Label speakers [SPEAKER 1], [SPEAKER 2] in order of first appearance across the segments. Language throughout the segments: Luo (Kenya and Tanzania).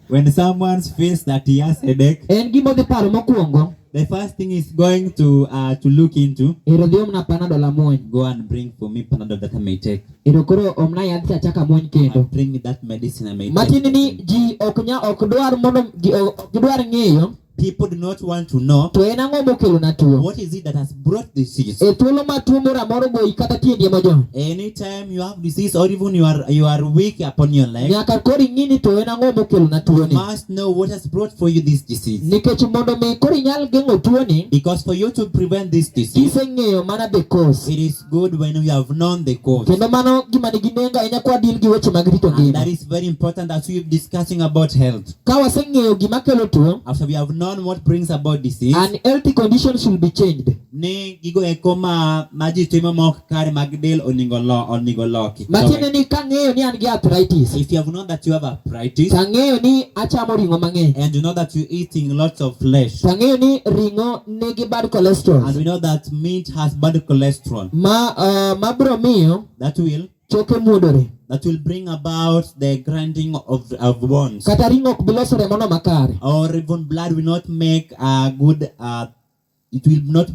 [SPEAKER 1] When someone feels that he has headache,
[SPEAKER 2] En gima odhi paro mokwongo.
[SPEAKER 1] the first thing is going to look into.
[SPEAKER 2] Ero dhi omna panadol amuony.
[SPEAKER 1] Go and bring for me Panadol that I may take.
[SPEAKER 2] Ero koro omna yath cha chaka muony kendo.
[SPEAKER 1] And bring me that medicine I may
[SPEAKER 2] Matini
[SPEAKER 1] take.
[SPEAKER 2] ni ji ok dwar mondo ok dwar ng'eyo.
[SPEAKER 1] People do not want to know
[SPEAKER 2] To en ang'o mokelo na tuo.
[SPEAKER 1] what is it that has brought disease.
[SPEAKER 2] E thuolo ma tuo moro amora goyi kata tiendi emojony.
[SPEAKER 1] Anytime you have disease or even you are weak upon your leg,
[SPEAKER 2] Nyaka koro ing'i ni to en ang'o mokelo na tuo
[SPEAKER 1] you
[SPEAKER 2] ni.
[SPEAKER 1] must know what has brought for you this disease.
[SPEAKER 2] Nikech mondo mi koro inyal geng'o tuo ni,
[SPEAKER 1] Because for you to prevent this disease,
[SPEAKER 2] kiseng'eyo mana the cause.
[SPEAKER 1] it is good when you have known the cause.
[SPEAKER 2] Kendo mano gima nigi nengo ahinya kwa deal gi weche mag rito
[SPEAKER 1] And that
[SPEAKER 2] ngima.
[SPEAKER 1] is very important as we are discussing about health.
[SPEAKER 2] Ka waseng'eyo gima kelo tuo,
[SPEAKER 1] After we have known what brings about disease,
[SPEAKER 2] and healthy conditions should be changed.
[SPEAKER 1] ni gigo eko ma ji timo ma ok kare mag del onego loki.
[SPEAKER 2] Matiende ni kang'eyo ni an gi arthritis,
[SPEAKER 1] If you have known that you have arthritis,
[SPEAKER 2] tang'eyo ni achamo ring'o mang'eny,
[SPEAKER 1] and you know that you're eating lots of flesh,
[SPEAKER 2] tang'eyo ni ring'o nigi bad cholesterol,
[SPEAKER 1] and we know that meat has bad cholesterol,
[SPEAKER 2] ma biro miyo
[SPEAKER 1] that
[SPEAKER 2] choke muodore,
[SPEAKER 1] will bring about the grinding of bones,
[SPEAKER 2] kata ring'o ok biloso remono makare.
[SPEAKER 1] or even blood will not make a good it will not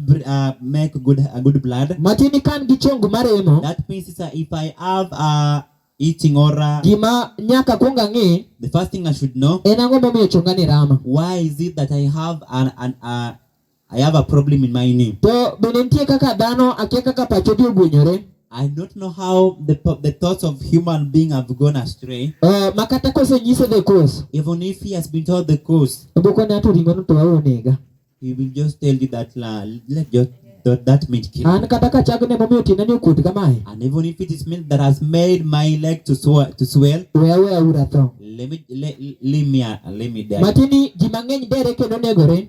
[SPEAKER 1] make good blood.
[SPEAKER 2] Matini kan gi chong maremo,
[SPEAKER 1] That means if I have eating or
[SPEAKER 2] gima nyaka kuong ang'e
[SPEAKER 1] the first thing I should know,
[SPEAKER 2] en ang'o momiyo chonga ni rama.
[SPEAKER 1] why is it that I have I have a problem in my knee.
[SPEAKER 2] To bende nitie kaka dhano akia kaka pacho dhi ogwenyore.
[SPEAKER 1] I don't know how the thoughts of human being have gone astray.
[SPEAKER 2] Makata kosenyise the cause,
[SPEAKER 1] Even if he has been told the cause,
[SPEAKER 2] oboko ni ato ring'o no to aonega.
[SPEAKER 1] he will just tell you that let just that meat kill.
[SPEAKER 2] An kata ka chag ne momiyo tienda ni okuot kamae,
[SPEAKER 1] And even if it is milk that has made my leg to swell,
[SPEAKER 2] weya ura tho.
[SPEAKER 1] let me die.
[SPEAKER 2] Matini ji mang'eny dere kendo negore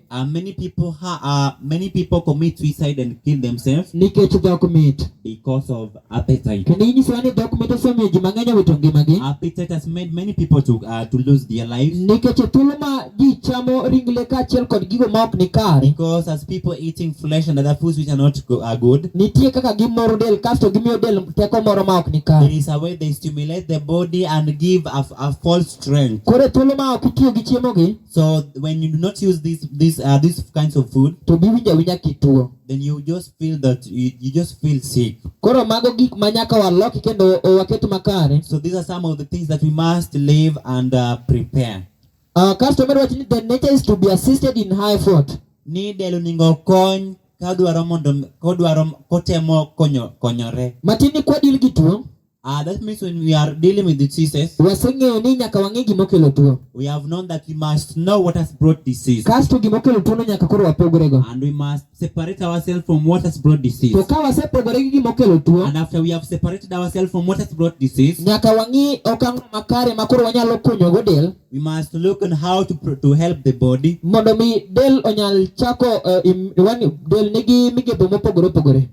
[SPEAKER 1] Many people commit suicide and kill themselves
[SPEAKER 2] nikech dhok mit.
[SPEAKER 1] because of appetite.
[SPEAKER 2] Kendo inyisowa ni dhok mit osemiyo ji mang'eny owito ngimagi.
[SPEAKER 1] Appetite has made many people to lose their lives,
[SPEAKER 2] Nikech thuolo ma ji chamo ring le kaachiel kod gigo ma ok ni kare,
[SPEAKER 1] because as people eating flesh and other foods which are not good,
[SPEAKER 2] nitie kaka gimoro del kasto gimiyo del teko moro ma ok ni
[SPEAKER 1] there
[SPEAKER 2] kare.
[SPEAKER 1] is a way they stimulate the body and give a false strength.
[SPEAKER 2] Koro thuolo ma ok itiyo gi chiemogi,
[SPEAKER 1] So when you do not use these kinds of food,
[SPEAKER 2] to biwinjo awinja kituo.
[SPEAKER 1] then you just feel that you just feel sick.
[SPEAKER 2] Koro mago gik ma nyaka waloki kendo waket makare.
[SPEAKER 1] So these are some of the things that we must live and prepare.
[SPEAKER 2] Kasto medo wacho ni the nature is to be assisted in high effort.
[SPEAKER 1] Ni del onego kony kodwaro kotemo konyore.
[SPEAKER 2] Matini kwa deal gi tuo,
[SPEAKER 1] That means when we are dealing with diseases,
[SPEAKER 2] waseng'eyo ni nyaka wang'e gimokelo tuo.
[SPEAKER 1] we have known that we must know what has brought disease,
[SPEAKER 2] Kasto gimokelo tuo no nyaka koro wapogorego.
[SPEAKER 1] and we must separate ourselves from what has brought disease.
[SPEAKER 2] To ka wasepogore gi gimokelo tuo,
[SPEAKER 1] And after we have separated ourselves from what has brought disease,
[SPEAKER 2] nyaka wang'i okang' makare ma koro wanyalo konyogo del
[SPEAKER 1] we must look on how to help the body,
[SPEAKER 2] mondo mi del onyal chako del nigi migepe mopogore opogore.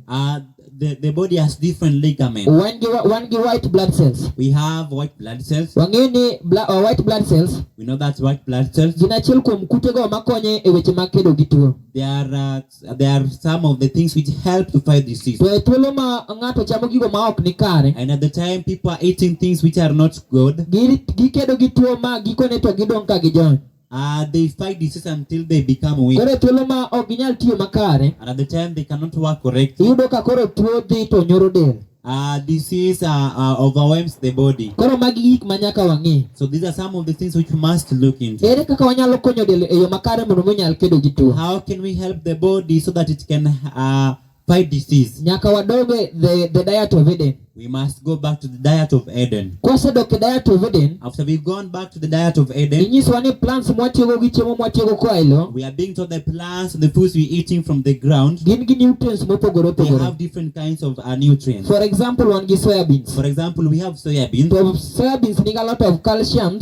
[SPEAKER 1] The body has different ligaments.
[SPEAKER 2] Wan gi white blood cells.
[SPEAKER 1] We have white blood cells.
[SPEAKER 2] Wang'e ni white blood cells
[SPEAKER 1] We know that white blood cells.
[SPEAKER 2] gin achiel kuom kutego makonyo e weche mag kedo gi tuo.
[SPEAKER 1] They are some of the things which help to fight disease.
[SPEAKER 2] To e thuolo ma ng'ato chamo gigo ma ok ni kare,
[SPEAKER 1] And at the time people are eating things which are not good,
[SPEAKER 2] gikedo gi tuo ma gikone to gidong' ka gijony.
[SPEAKER 1] they fight disease until they become weak.
[SPEAKER 2] Koro e thuolo ma ok ginyal tiyo makare,
[SPEAKER 1] And at the time they cannot work correctly,
[SPEAKER 2] iyudo ka koro tuo dhi to nyoro del.
[SPEAKER 1] disease overwhelms the body.
[SPEAKER 2] Koro magi gik ma nyaka wang'e.
[SPEAKER 1] So these are some of the things which we must look into.
[SPEAKER 2] Ere kaka wanyalo konyo del e yo makare mondo mi onyal kedo gi tuo?
[SPEAKER 1] How can we help the body so that it can fight disease?
[SPEAKER 2] Nyaka wadoge the diet of Eden.
[SPEAKER 1] We must go back to the diet of Eden.
[SPEAKER 2] Kwasedok e diet of Eden,
[SPEAKER 1] After we've gone back to the diet of Eden,
[SPEAKER 2] inyisowa ni plants mwatiyogo gi chiemo mwatiyogo koa e lo,
[SPEAKER 1] we are being told the plants, the foods we're eating from the ground,
[SPEAKER 2] gin gi nutrients mopogore
[SPEAKER 1] they
[SPEAKER 2] opogore.
[SPEAKER 1] have different kinds of nutrients.
[SPEAKER 2] For example, wan gi soyabeans.
[SPEAKER 1] For example, we have soybeans.
[SPEAKER 2] To soyabeans nigi a lot of calcium,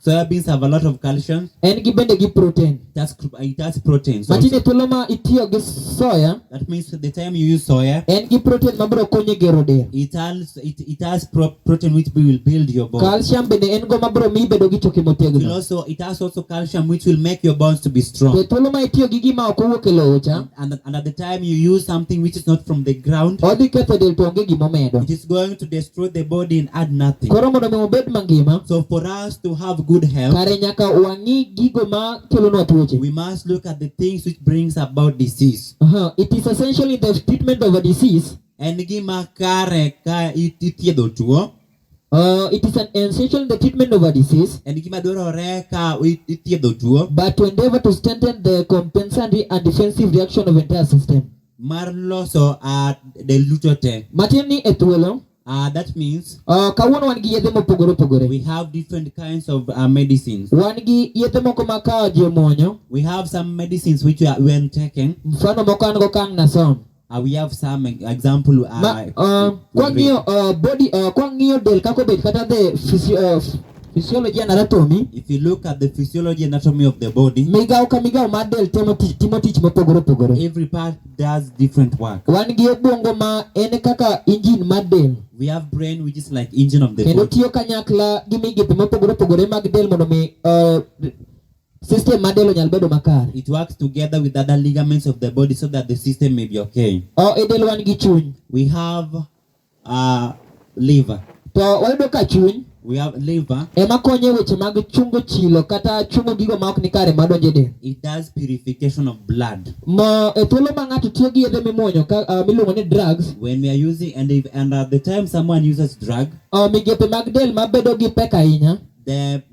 [SPEAKER 1] Soybeans have a lot of calcium.
[SPEAKER 2] en gi bende gi protein.
[SPEAKER 1] It has proteins
[SPEAKER 2] Matinde
[SPEAKER 1] also.
[SPEAKER 2] thuolo ma itiyo gi soya,
[SPEAKER 1] That means the time you use soya,
[SPEAKER 2] en gi protein ma biro konyo e gero del.
[SPEAKER 1] it has protein which will build your bones.
[SPEAKER 2] Calcium bende en go ma biro miyi bedo gi choke motegno.
[SPEAKER 1] It has also calcium which will make your bones to be
[SPEAKER 2] To
[SPEAKER 1] strong.
[SPEAKER 2] thuolo ma itiyo gi gima ok owuok e lowo cha,
[SPEAKER 1] And at the time you use something which is not from the ground,
[SPEAKER 2] odhi ketho del to onge gimomedo.
[SPEAKER 1] it is going to destroy the body and add nothing.
[SPEAKER 2] Koro mondo mi obed mangima,
[SPEAKER 1] So for us to have good health,
[SPEAKER 2] kare nyaka wangi gigo ma kelonwa tuoche.
[SPEAKER 1] we must look at the things which brings about disease.
[SPEAKER 2] It is essential in the treatment of a disease.
[SPEAKER 1] En gima kare ka ithiedho tuo.
[SPEAKER 2] It is an essential in the treatment of a disease.
[SPEAKER 1] En gima dwarore ka ithiedho tuo.
[SPEAKER 2] But to endeavor to strengthen the compensatory and defensive reaction of the entire system.
[SPEAKER 1] Mar loso del duto te.
[SPEAKER 2] Matini ethuolo.
[SPEAKER 1] That means
[SPEAKER 2] kawuono wan gi yedhe mopogore opogore.
[SPEAKER 1] we have different kinds of medicines.
[SPEAKER 2] Wan gi yedhe moko ma ka ji muonyo.
[SPEAKER 1] We have some medicines which when taken.
[SPEAKER 2] Mfano moko an go kang nasom.
[SPEAKER 1] We have some example.
[SPEAKER 2] Kwang'iyo del kako bet kata the physiology and anatomy.
[SPEAKER 1] If you look at the physiology and anatomy of the body,
[SPEAKER 2] migao ka migao mar del timo tich mopogore opogore.
[SPEAKER 1] Every part does different work.
[SPEAKER 2] Wan gi obwongo ma en kaka engine mar del.
[SPEAKER 1] We have brain which is like engine of the
[SPEAKER 2] body. Kendo
[SPEAKER 1] body.
[SPEAKER 2] tiyo kanyakla gi migepe mopogore opogore mag del mondo mi system mar del onyal bedo makare.
[SPEAKER 1] It works together with other ligaments of the body so that the system may be okay.
[SPEAKER 2] E del wan gi chuny.
[SPEAKER 1] We have liver.
[SPEAKER 2] To wayudo ka chuny
[SPEAKER 1] we have liver.
[SPEAKER 2] Ema konyo weche mag chungo chilo kata chungo gigo ma ok ni kare madonje del.
[SPEAKER 1] It does purification of blood.
[SPEAKER 2] Mo thuolo ma ng'ato tiyo gi yedhe mimuonyo ka miluongo ni drugs.
[SPEAKER 1] When we are using and at the time someone uses drug,
[SPEAKER 2] migepe mag del mabedo gi pek ahinya.
[SPEAKER 1] The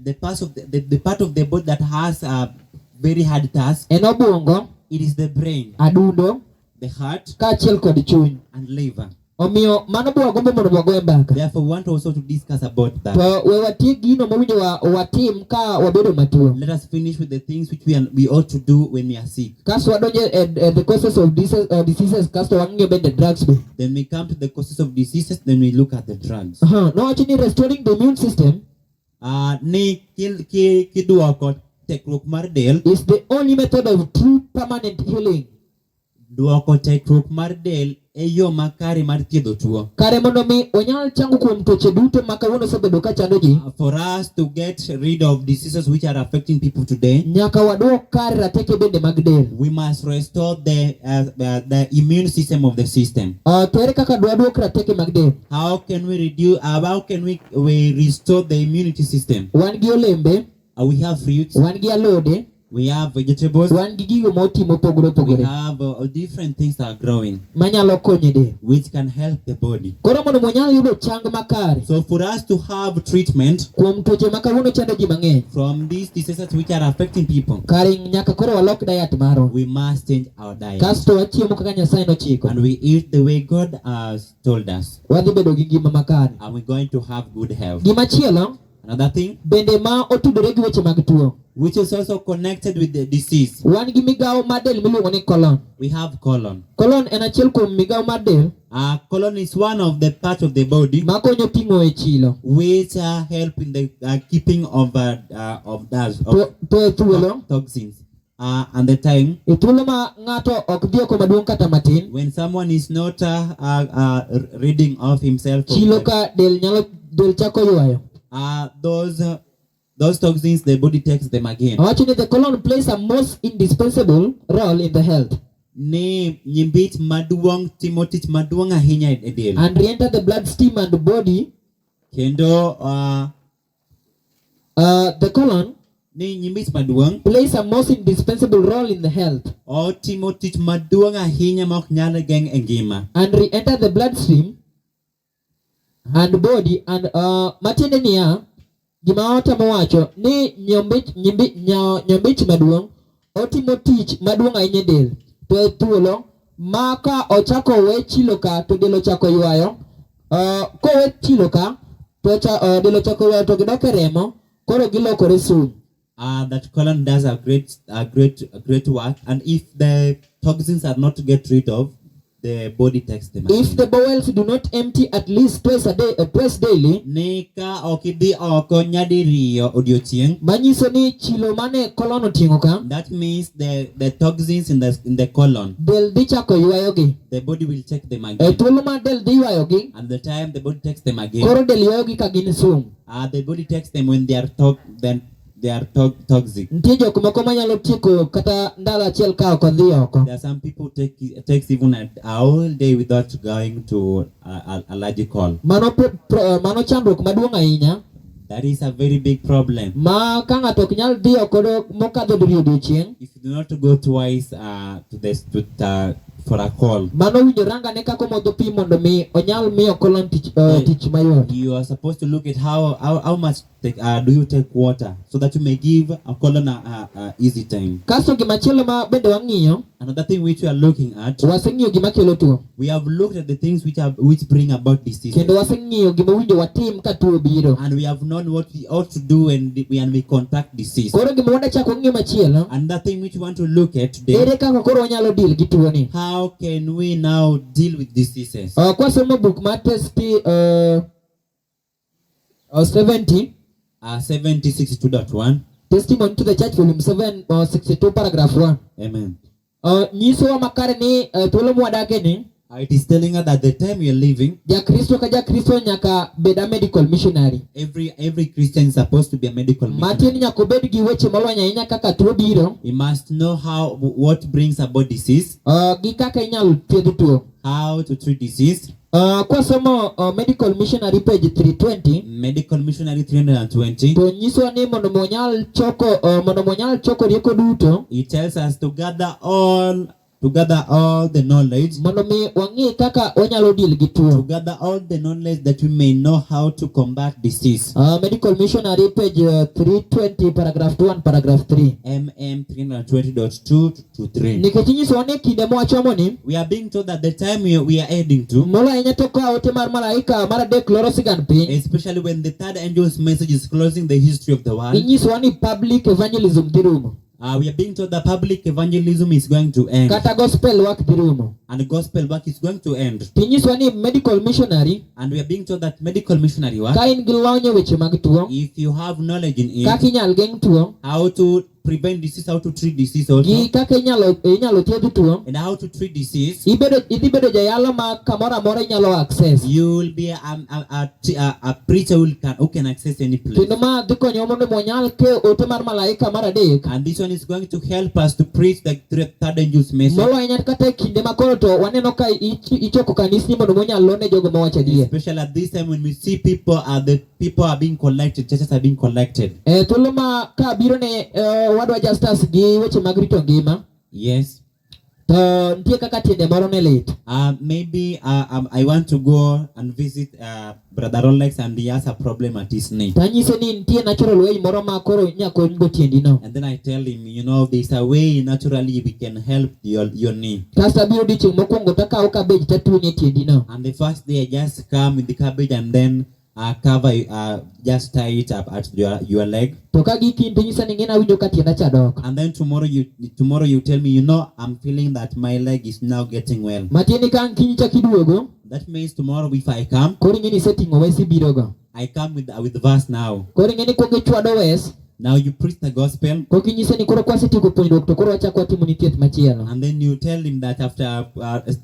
[SPEAKER 1] part of the body that has a very hard task.
[SPEAKER 2] En obwongo.
[SPEAKER 1] It is the brain.
[SPEAKER 2] Adundo.
[SPEAKER 1] The heart.
[SPEAKER 2] Kaachiel kod chuny.
[SPEAKER 1] And liver.
[SPEAKER 2] Omiyo mano bwa gombo mondo wagoe mbaka.
[SPEAKER 1] Therefore we want also to discuss about that.
[SPEAKER 2] To we watie gino mawinjo watim ka wabedo matuo.
[SPEAKER 1] Let us finish with the things which we ought to do when we are sick.
[SPEAKER 2] Kasto wadonje the causes of diseases kasto wang'iyo bende drugs be.
[SPEAKER 1] Then we come to the causes of diseases, then we look at the drugs.
[SPEAKER 2] No actually restoring the immune system.
[SPEAKER 1] Ni kiduoko tekruok mar del
[SPEAKER 2] is the only method of true permanent healing.
[SPEAKER 1] Duoko tekruok mar del yo makare mar thiedho tuo.
[SPEAKER 2] Kare mondo mi onyal chango kuom tuoche duto ma kawuono osebedo ka chando ji.
[SPEAKER 1] For us to get rid of diseases which are affecting people today,
[SPEAKER 2] nyaka waduok kare rateke bende mag del.
[SPEAKER 1] We must restore the immune system of the system.
[SPEAKER 2] To ere kaka dwaduok rateke mag del?
[SPEAKER 1] How can we restore the immunity system?
[SPEAKER 2] Wan gi olembe.
[SPEAKER 1] We have fruits.
[SPEAKER 2] Wan gi alode.
[SPEAKER 1] We have vegetables.
[SPEAKER 2] Wan gi gigo motimo pogore pogore.
[SPEAKER 1] We have different things that are growing.
[SPEAKER 2] Manyalo konyo del.
[SPEAKER 1] Which can help the body.
[SPEAKER 2] Koro mondo monyal yudo chang makare.
[SPEAKER 1] So for us to have treatment
[SPEAKER 2] kuom tuoche ma kawuono chando ji mang'eny.
[SPEAKER 1] From these diseases which are affecting people.
[SPEAKER 2] Kare nyaka koro walok diet marwa.
[SPEAKER 1] We must change our diet.
[SPEAKER 2] Kasto wachiemo kaka Nyasaye nochiko.
[SPEAKER 1] And we eat the way God has told us.
[SPEAKER 2] Wadhi bedo gi ngima makare.
[SPEAKER 1] And we're going to have good health.
[SPEAKER 2] Gimachielo.
[SPEAKER 1] Another thing.
[SPEAKER 2] Bende ma otudore gi weche mag tuo.
[SPEAKER 1] Which is also connected with the disease.
[SPEAKER 2] Wan gi migao mar del miluongo ni colon.
[SPEAKER 1] We have colon.
[SPEAKER 2] Colon en achiel kuom migao mar del.
[SPEAKER 1] Colon is one of the parts of the body.
[SPEAKER 2] Makonyo ting'o e chilo.
[SPEAKER 1] Which help in the keeping of toxins. And the time.
[SPEAKER 2] E thuolo ma ng'ato ok dhi oko maduong' kata matin.
[SPEAKER 1] When someone is not reading of himself.
[SPEAKER 2] Chilo ka del chako ywayo.
[SPEAKER 1] Those toxins, the body takes them again.
[SPEAKER 2] Actually, the colon plays a most indispensable role in the health.
[SPEAKER 1] Nyimbich maduong timotich maduong ahinya e del.
[SPEAKER 2] And re-enter the bloodstream and the body.
[SPEAKER 1] Kendo
[SPEAKER 2] the colon
[SPEAKER 1] nyimbich maduong
[SPEAKER 2] plays a most indispensable role in the health.
[SPEAKER 1] Timotich maduong ahinya ma ok nyal geng e ngima.
[SPEAKER 2] And re-enter the bloodstream and body and matiende niya gima otamo wacho ni nyombich maduong otimo tich maduong ahinya del. To e thuolo ma ka ochako we chilo ka to del ochako ywayo. Kowe chilo ka to del ochako ywayo to gidok e remo koro gilokore sum.
[SPEAKER 1] That colon does a great work, and if the toxins are not get rid of, the body takes them again.
[SPEAKER 2] If the bowels do not empty at least twice daily,
[SPEAKER 1] nika okidhi oko nyadiriyo odiochieng.
[SPEAKER 2] Manyiso ni chilo mane colon oting'o ka.
[SPEAKER 1] That means the toxins in the colon.
[SPEAKER 2] Del dhi chako ywayogi.
[SPEAKER 1] The body will take them again.
[SPEAKER 2] E thuolo ma del dhi ywayogi.
[SPEAKER 1] And the time the body takes them again.
[SPEAKER 2] Koro del ywayogi ka gin sum.
[SPEAKER 1] The body takes them when they are toxic.
[SPEAKER 2] Nitie jok moko manyalo tieko kata ndalo achiel ka ok odhi oko.
[SPEAKER 1] There are some people takes even a whole day without going to allergic call.
[SPEAKER 2] Mano chandruok maduong' ahinya.
[SPEAKER 1] That is a very big problem.
[SPEAKER 2] ma ka ng'ato ok nyal dhiyo kodo mokadho odiochieng',
[SPEAKER 1] If you do not go twice for a call,
[SPEAKER 2] mano winjo rangane kaka omodho pi mondo mi onyal miyo kolon tich mayot.
[SPEAKER 1] you are supposed to look at how much do you take water so that you may give a colon a easy time.
[SPEAKER 2] Kasto gimachielo ma bende wang'iyo,
[SPEAKER 1] Another thing which we are looking at,
[SPEAKER 2] waseng'iyo gima kelo tuo,
[SPEAKER 1] we have looked at the things which bring about disease,
[SPEAKER 2] kendo waseng'iyo gima winjo watim ka tuo biro.
[SPEAKER 1] and we have known what we ought to do when we contact disease.
[SPEAKER 2] Koro gima wadachako ng'iyo machielo,
[SPEAKER 1] Another thing which we want to look at today,
[SPEAKER 2] ere kaka koro wanyalo deal gi tuo ni.
[SPEAKER 1] how can we now deal with diseases?
[SPEAKER 2] Kwasomo buk mar testi 70,
[SPEAKER 1] 7062.1.
[SPEAKER 2] Testimony to the Church volume 7, 62 paragraph 1.
[SPEAKER 1] Amen.
[SPEAKER 2] Nyisowa makare ni thuolo mwadake ni
[SPEAKER 1] It is telling us that the time we are living,
[SPEAKER 2] jakristo ka jakristo nyaka bed a medical missionary.
[SPEAKER 1] every Christian is supposed to be a medical
[SPEAKER 2] Matin
[SPEAKER 1] missionary.
[SPEAKER 2] nyaka obed gi weche molony ahinya kaka tuo biro,
[SPEAKER 1] We must know what brings about disease,
[SPEAKER 2] gi kaka inyalo thiedh tuo.
[SPEAKER 1] how to treat disease.
[SPEAKER 2] Kwasomo medical missionary page 320,
[SPEAKER 1] Medical missionary 320.
[SPEAKER 2] to nyisowa ni mondo monyal choko rieko duto,
[SPEAKER 1] It tells us to gather all the knowledge,
[SPEAKER 2] mondo mi wang'i kaka wanyalo deal gi
[SPEAKER 1] to
[SPEAKER 2] tuo.
[SPEAKER 1] gather all the knowledge that we may know how to combat disease.
[SPEAKER 2] Medical missionary page 320 paragraph 1 paragraph 3.
[SPEAKER 1] MM 320.2 to 3.
[SPEAKER 2] Nikech inyisowa ni kinde mwachomo ni
[SPEAKER 1] We are being told that the time we are heading to,
[SPEAKER 2] molo ahinya to ka ote mar malaika mar adek loro sigand piny,
[SPEAKER 1] especially when the third angel's message is closing the history of the world,
[SPEAKER 2] inyisowa ni public evangelism dhi rumo,
[SPEAKER 1] we are being told that public evangelism is going to end,
[SPEAKER 2] kata gospel work dhi rumo.
[SPEAKER 1] and the gospel work is going to end.
[SPEAKER 2] Tinyisowa ni medical missionary,
[SPEAKER 1] And we are being told that medical missionary work,
[SPEAKER 2] ka in gi lony e weche mag tuo,
[SPEAKER 1] if you have knowledge in
[SPEAKER 2] kaka
[SPEAKER 1] it,
[SPEAKER 2] inyal geng' tuo,
[SPEAKER 1] how to prevent disease, how to treat disease also,
[SPEAKER 2] gi kaka inyalo thiedh tuo,
[SPEAKER 1] and how to treat disease,
[SPEAKER 2] idhi bedo jayalo ma kamoro amora inyalo access.
[SPEAKER 1] you will be a preacher who can access any place.
[SPEAKER 2] Kendo ma dhi konyo mondo monyal ke ote mar malaika mar adek,
[SPEAKER 1] And this one is going to help us to preach the third angel's message,
[SPEAKER 2] molo ahinya kata e kinde ma koro to waneno ka ichoko kanisni mondo monyal lone jogo mawacho adier.
[SPEAKER 1] especially at this time when we see people are being collected, churches are being collected.
[SPEAKER 2] Thuolo ma ka biro ne wadwa Justus gi weche mag rito ngima,
[SPEAKER 1] Yes.
[SPEAKER 2] to nitie kaka tiende moro ne lit.
[SPEAKER 1] Maybe I want to go and visit Brother Rolex, and he has a problem at his knee.
[SPEAKER 2] Tanyise ni nitie natural way moro ma koro nyakonygo tiendi no.
[SPEAKER 1] And then I tell him, there's a way naturally we can help your knee.
[SPEAKER 2] Kasto abiro odiochieng' mokwongo takawo cabbage tatuone tiendi no.
[SPEAKER 1] And the first day I just come with the cabbage and then cover, just tie it up at your leg.
[SPEAKER 2] To ka giki tinyisa ni ng'ena winjo ka tienda cha dok.
[SPEAKER 1] And then tomorrow you tell me, I'm feeling that my leg is now getting well.
[SPEAKER 2] Matieni ka ang' kiny chak iduogo,
[SPEAKER 1] That means tomorrow if I come,
[SPEAKER 2] koro ing'eni iseting'o wes ibirogo.
[SPEAKER 1] I come with the verse now.
[SPEAKER 2] Koro ing'eni kuongo ichwado wes,
[SPEAKER 1] Now you preach the gospel,
[SPEAKER 2] kok inyise ni koro kwasetieko puonjruok to koro wachako watimo ni thieth machielo.
[SPEAKER 1] and then you tell him that after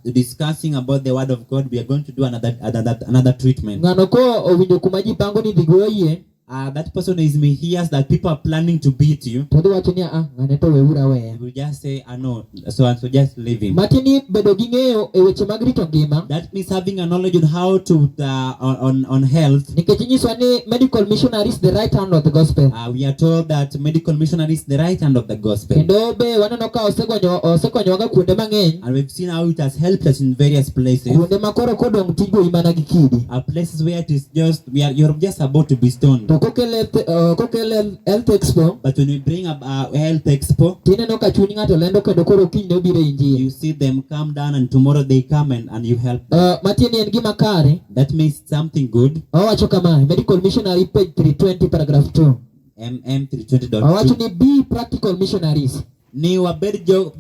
[SPEAKER 1] discussing about the word of God, we are going to do another treatment.
[SPEAKER 2] Ng'ano ko owinjo kuma ji pango ni dhi goyie,
[SPEAKER 1] That person hears that people are planning to beat you.
[SPEAKER 2] to dhi wacho ni ng'ane to weura weya.
[SPEAKER 1] You will just say, no, so and so, just leave him.
[SPEAKER 2] Matieni bedo gi ng'eyo e weche mag rito ngima,
[SPEAKER 1] That means having a knowledge on how to on health.
[SPEAKER 2] nikech inyisowa ni medical missionary is the right hand of the gospel.
[SPEAKER 1] We are told that medical missionary is the right hand of the gospel,
[SPEAKER 2] Kendo be waneno ka osekonyowaga kuonde mang'eny,
[SPEAKER 1] and we've seen how it has helped us in various places.
[SPEAKER 2] kuonde ma koro kodong' tijgo imana gi kidi.
[SPEAKER 1] Places where it is just you're just about to be stoned.
[SPEAKER 2] To kokele health expo,
[SPEAKER 1] But when we bring up a health expo,
[SPEAKER 2] tineno ka chuny ng'ato lendo kendo koro kiny ne obiro e injili.
[SPEAKER 1] you see them come down, and tomorrow they come and you help them.
[SPEAKER 2] Matieni en gima kare.
[SPEAKER 1] That means something good.
[SPEAKER 2] Owacho kama, medical missionary page 320 paragraph 2.
[SPEAKER 1] MM
[SPEAKER 2] Owacho
[SPEAKER 1] 320.2.
[SPEAKER 2] ni be practical missionaries.
[SPEAKER 1] Ni wabed jo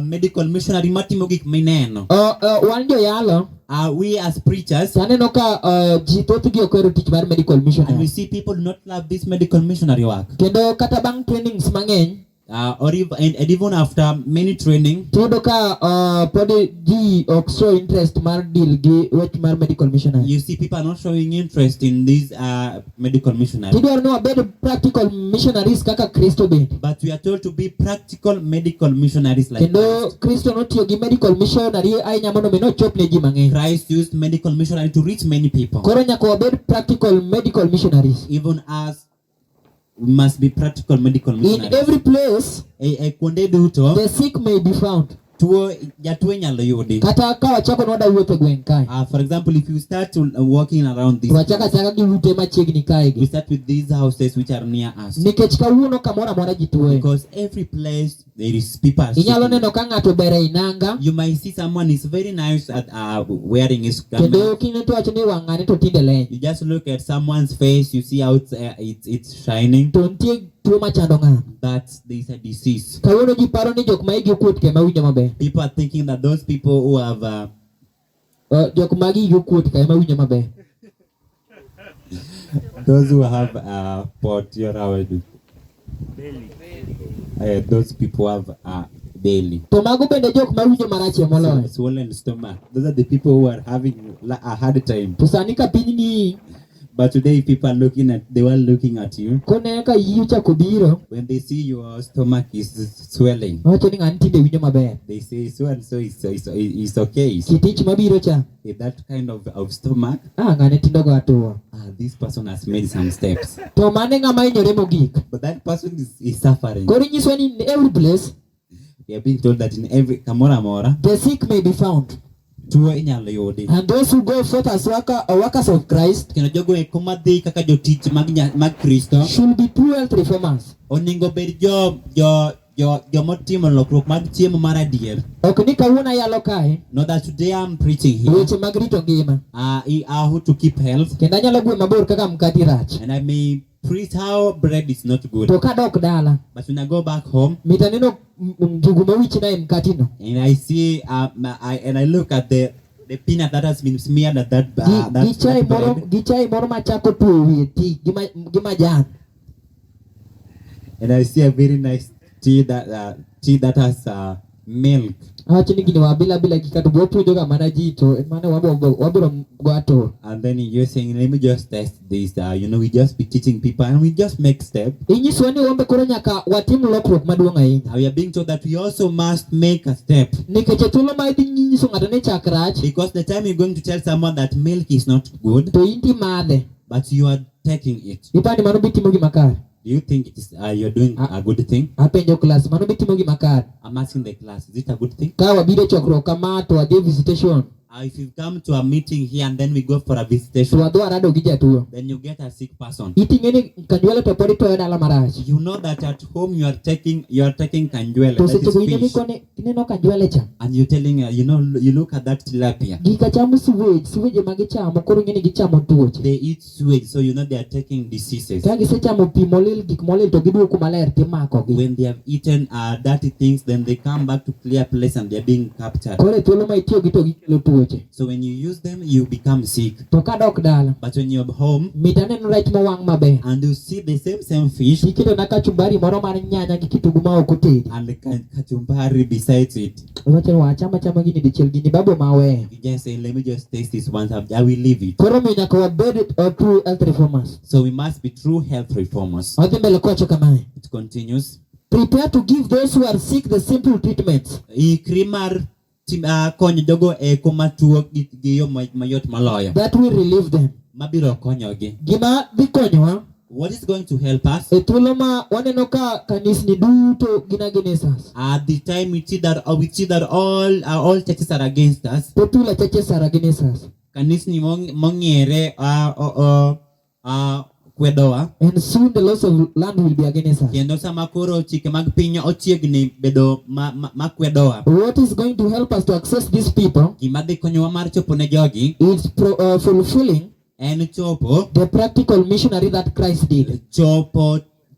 [SPEAKER 1] medical missionary matimo gik mineno.
[SPEAKER 2] Wan joyalo,
[SPEAKER 1] We as preachers,
[SPEAKER 2] taneno ka ji thothgi ok ohero tich mar medical
[SPEAKER 1] and we
[SPEAKER 2] missionary.
[SPEAKER 1] see people do not love this medical missionary work.
[SPEAKER 2] Kendo kata bang' trainings mang'eny,
[SPEAKER 1] and even after many training,
[SPEAKER 2] tiyudo ka pod ji ok show interest mar deal gi wech mar medical missionary.
[SPEAKER 1] you see people are not showing interest in these medical missionaries.
[SPEAKER 2] Tidwaro ni wabed practical missionaries kaka Kristo bende.
[SPEAKER 1] But we are told to be practical medical missionaries like
[SPEAKER 2] Kendo
[SPEAKER 1] Christ.
[SPEAKER 2] Kristo notiyo gi medical missionary ahinya mondo mi nochop ne ji mang'eny.
[SPEAKER 1] Christ used medical missionary to reach many people.
[SPEAKER 2] Koro nyaka wabed practical medical missionaries.
[SPEAKER 1] Even us, we must be practical medical
[SPEAKER 2] In
[SPEAKER 1] missionaries.
[SPEAKER 2] every place
[SPEAKER 1] Kuonde duto,
[SPEAKER 2] the sick may be found.
[SPEAKER 1] jatuo inyalo yudi.
[SPEAKER 2] Kata ka wachako ni wada wuotho e gweng' kae.
[SPEAKER 1] For example, if you start to, walking around this,
[SPEAKER 2] Wachako achaka gi ute machiegni kae
[SPEAKER 1] we
[SPEAKER 2] gi.
[SPEAKER 1] start with these houses which are near us.
[SPEAKER 2] Nikech kawuono kamoro amora ji tuoe.
[SPEAKER 1] Because every place there is people are
[SPEAKER 2] Inyalo
[SPEAKER 1] sitting.
[SPEAKER 2] neno ka ng'ato ber e inanga.
[SPEAKER 1] You might see someone is very nice at wearing his
[SPEAKER 2] Kendo
[SPEAKER 1] garment.
[SPEAKER 2] kineno to wacho ni wang' ng'ane to tinde leny.
[SPEAKER 1] You just look at someone's face, you see how it's shining.
[SPEAKER 2] To nitie tuo machando ng'ato.
[SPEAKER 1] That there is a disease.
[SPEAKER 2] Kawuono ji paro ni jok ma igi okuot ke ma winjo maber.
[SPEAKER 1] People are thinking that those people who have
[SPEAKER 2] Jok ma igi okuot ke ma winjo maber.
[SPEAKER 1] those who have those people have belly,
[SPEAKER 2] To mago bende jok ma winjo marachie moloyo.
[SPEAKER 1] swollen stomach. Those are the people who are having a hard time.
[SPEAKER 2] To sani ka piny ni
[SPEAKER 1] But today people are looking at you.
[SPEAKER 2] koneno ka iyi ochako biro,
[SPEAKER 1] When they see your stomach is swelling,
[SPEAKER 2] wacho ni ng'ani tinde winjo maber.
[SPEAKER 1] they say so and so is okay.
[SPEAKER 2] Kitich mabiro cha,
[SPEAKER 1] With that kind of stomach,
[SPEAKER 2] ng'ani tindo go atua.
[SPEAKER 1] this person has made some steps.
[SPEAKER 2] To mane ng'ama hinyore mogik.
[SPEAKER 1] But that person is suffering.
[SPEAKER 2] Koro inyiswa ni in every place
[SPEAKER 1] We are being told that in every kamora mora,
[SPEAKER 2] the sick may be found.
[SPEAKER 1] tuo inyalo yudi.
[SPEAKER 2] And those who go forth as workers of Christ
[SPEAKER 1] Kendo jogo eko madhi kaka jotich mag Kristo
[SPEAKER 2] should be true health reformers.
[SPEAKER 1] onego bed jomotimo lokruok mag chiemo mar adier.
[SPEAKER 2] Ok ni kawuono ayalo kae
[SPEAKER 1] Know that today I'm preaching here
[SPEAKER 2] weche mag rito ngima.
[SPEAKER 1] how to keep health,
[SPEAKER 2] Kendo anyalo gwe mabor kaka mkati rach.
[SPEAKER 1] and I may preach how bread is not good.
[SPEAKER 2] To kadok dala,
[SPEAKER 1] But when I go back home
[SPEAKER 2] mitaneno njugu mawich na e mkati no.
[SPEAKER 1] and I see I look at the peanut that has been smeared at that
[SPEAKER 2] Gi
[SPEAKER 1] bread,
[SPEAKER 2] chai moro machako tuo wiye ti gi majan.
[SPEAKER 1] and I see a very nice tea that has milk.
[SPEAKER 2] Awacho ni gini wabila gi kata bopuonjo ga mana ji to mane wabiro go ato.
[SPEAKER 1] And then you're saying, let me just test this. We just be teaching people and we just make steps.
[SPEAKER 2] Inyiswa ni wambe koro nyaka watim lokruok maduong' ahinya.
[SPEAKER 1] We are being told that we also must make a step.
[SPEAKER 2] Nikech thuolo ma idhi nyiso ng'ato ni chak rach,
[SPEAKER 1] Because the time you're going to tell someone that milk is not good,
[SPEAKER 2] to in timadhe.
[SPEAKER 1] but you are taking it.
[SPEAKER 2] Ipani mano bitimo gima kare.
[SPEAKER 1] Do you think it is you're doing a good thing?
[SPEAKER 2] Apenjo class, mano bitimo gima kare.
[SPEAKER 1] I'm asking the class, is it a good thing?
[SPEAKER 2] Ka wabiro chokruok kama to wadhi visitation,
[SPEAKER 1] If you come to a meeting here and then we go for a
[SPEAKER 2] to
[SPEAKER 1] visitation,
[SPEAKER 2] wadhi warado gi jatuo.
[SPEAKER 1] then you get a sick person.
[SPEAKER 2] Iting'e ni kanywele to pod itoyo dala marach.
[SPEAKER 1] You know that at home you are taking kanjwele,
[SPEAKER 2] To
[SPEAKER 1] that
[SPEAKER 2] seche go
[SPEAKER 1] is
[SPEAKER 2] ineno
[SPEAKER 1] fish,
[SPEAKER 2] kone ineno kanywele cha.
[SPEAKER 1] and you're telling her, you look at that tilapia.
[SPEAKER 2] Gika chamo sewage ma gichamo koro ing'e ni gichamo tuoche.
[SPEAKER 1] They eat sewage, so they are taking diseases.
[SPEAKER 2] Ka gisechamo pi molil gik molil to giduogo maler timako gi.
[SPEAKER 1] When they have eaten dirty things, then they come back to clear place and they are being captured.
[SPEAKER 2] Koro e thuolo ma itiyo gi to gikelo tuoche.
[SPEAKER 1] So when you use them, you become sick.
[SPEAKER 2] To kadok dala,
[SPEAKER 1] But when you're home
[SPEAKER 2] mitaneno rech mowang' maber.
[SPEAKER 1] and you see the same fish
[SPEAKER 2] Iketo na kachumbari moro mar nyanya gi kitungu ma ok otedi.
[SPEAKER 1] and the kachumbari besides it,
[SPEAKER 2] Iwacho ni wachama gini dichiel gini babo mawe.
[SPEAKER 1] you just say, let me just taste this once, I will leave it.
[SPEAKER 2] Koro mi nyaka wabed true health reformers.
[SPEAKER 1] So we must be true health reformers.
[SPEAKER 2] Wadhi mbele kocho kamae.
[SPEAKER 1] It continues.
[SPEAKER 2] Prepare to give those who are sick the simple treatments.
[SPEAKER 1] Ikri mar konyo jogo eko matuo gi yo mayot maloyo.
[SPEAKER 2] That will relieve them.
[SPEAKER 1] Mabiro konyogi.
[SPEAKER 2] Gima dhi konyowa
[SPEAKER 1] What is going to help us?
[SPEAKER 2] e thuolo ma waneno ka kanisni duto gin agenesas.
[SPEAKER 1] At the time we see that all churches are against us.
[SPEAKER 2] Popula churches are agenesas.
[SPEAKER 1] Kanisni mong'ere kwedowa.
[SPEAKER 2] And soon the laws of land will be against us.
[SPEAKER 1] Kendo sama koro chike mag piny ochiegni bedo makwedowa.
[SPEAKER 2] What is going to help us to access these people
[SPEAKER 1] Gima dhi konyowa mar chopo ne jogi
[SPEAKER 2] is fulfilling
[SPEAKER 1] en chopo
[SPEAKER 2] the practical missionary that Christ did.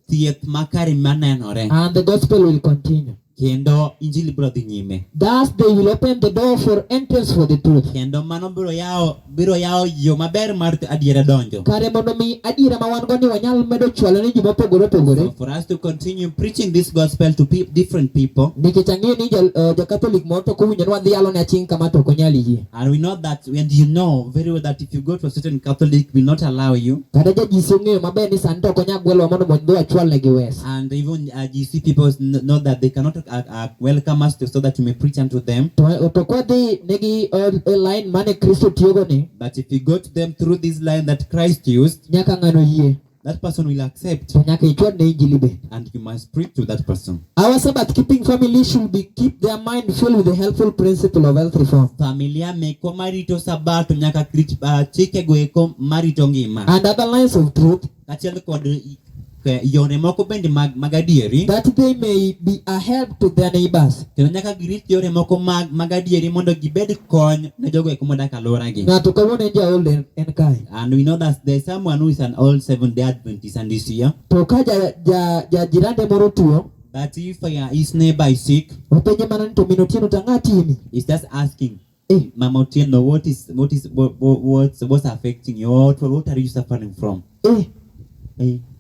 [SPEAKER 1] thieth makare manenore.
[SPEAKER 2] And the gospel will continue.
[SPEAKER 1] kendo injili biro dhi nyime.
[SPEAKER 2] Thus they will open the door for entrance for the truth.
[SPEAKER 1] Kendo mano biro yawo yo maber mar adiera donjo.
[SPEAKER 2] Kare mondo mi adiera ma wan go ni wanyal medo chwalo ni ji mopogore opogore.
[SPEAKER 1] So for us to continue preaching this gospel to different people.
[SPEAKER 2] Nikech ang'eyo ni ja Catholic moro to kowinjo ni wadhi yalo ne aching kama to ok onyal yie.
[SPEAKER 1] And we know that, and you know very well that if you go to a certain Catholic will not allow you.
[SPEAKER 2] Kata jajisi ong'eyo maber ni sani to ok onyal gwelwa mondo mondo achwal negi wes.
[SPEAKER 1] And even GC people know that they cannot welcome us so that we may preach unto them.
[SPEAKER 2] To kwadhi negi line mane Kristo tiyogo ni.
[SPEAKER 1] But if you go to them through this line that Christ used,
[SPEAKER 2] nyaka ng'ano yie.
[SPEAKER 1] That person will accept.
[SPEAKER 2] To nyaka ichwad ne injili be.
[SPEAKER 1] And you must preach to that person.
[SPEAKER 2] Our Sabbath keeping family should keep their mind filled with the helpful principle of health reform.
[SPEAKER 1] Familia meko marito sabato nyaka chike goeko marito ngima.
[SPEAKER 2] And other lines of truth.
[SPEAKER 1] Kachiel kod yore moko bende magadieri.
[SPEAKER 2] That they may be a help to their neighbors.
[SPEAKER 1] Kendo nyaka girit yore moko magadieri mondo gibed kony ne jogo eko modak alwora gi.
[SPEAKER 2] Ng'ato kawuono en ja old en kae.
[SPEAKER 1] And we know that there's someone who is an old Seventh-day Adventist and is here.
[SPEAKER 2] To ka jirande moro tuo.
[SPEAKER 1] But if his neighbor is sick,
[SPEAKER 2] openje mana ni to min Otieno to ang'a timi?
[SPEAKER 1] He's just asking, Mama Otieno, what's affecting you? What are you suffering from?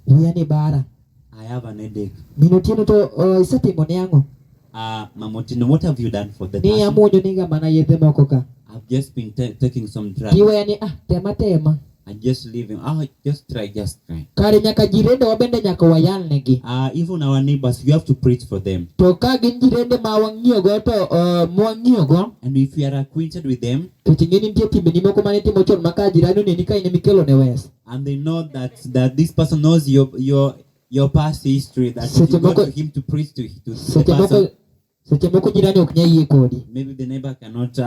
[SPEAKER 2] Wiya ni bara.
[SPEAKER 1] I have an headache.
[SPEAKER 2] Min Otieno to isetimo ne ang'o?
[SPEAKER 1] Mama Otieno, what have you done for the
[SPEAKER 2] person? Ni amuonyo niga mana yedhe moko ka.
[SPEAKER 1] I've just been taking some drugs.
[SPEAKER 2] Tiweya ni tema.
[SPEAKER 1] I'm just leaving. Just try.
[SPEAKER 2] Kare nyaka jirende wabende nyaka wayal negi.
[SPEAKER 1] Even our neighbors, you have to preach for them.
[SPEAKER 2] To ka gin jirende ma wang'iyo go to mwang'iyo go.
[SPEAKER 1] And if you are acquainted with them,
[SPEAKER 2] tingeni nitie timbe ni moko mane timo chon maka jirani neni ka ine mikelo ne wes.
[SPEAKER 1] And they know that this person knows your past history, that you go to him to preach to the person.
[SPEAKER 2] Seche moko jirani ok nyayie kodi.
[SPEAKER 1] Maybe the neighbor cannot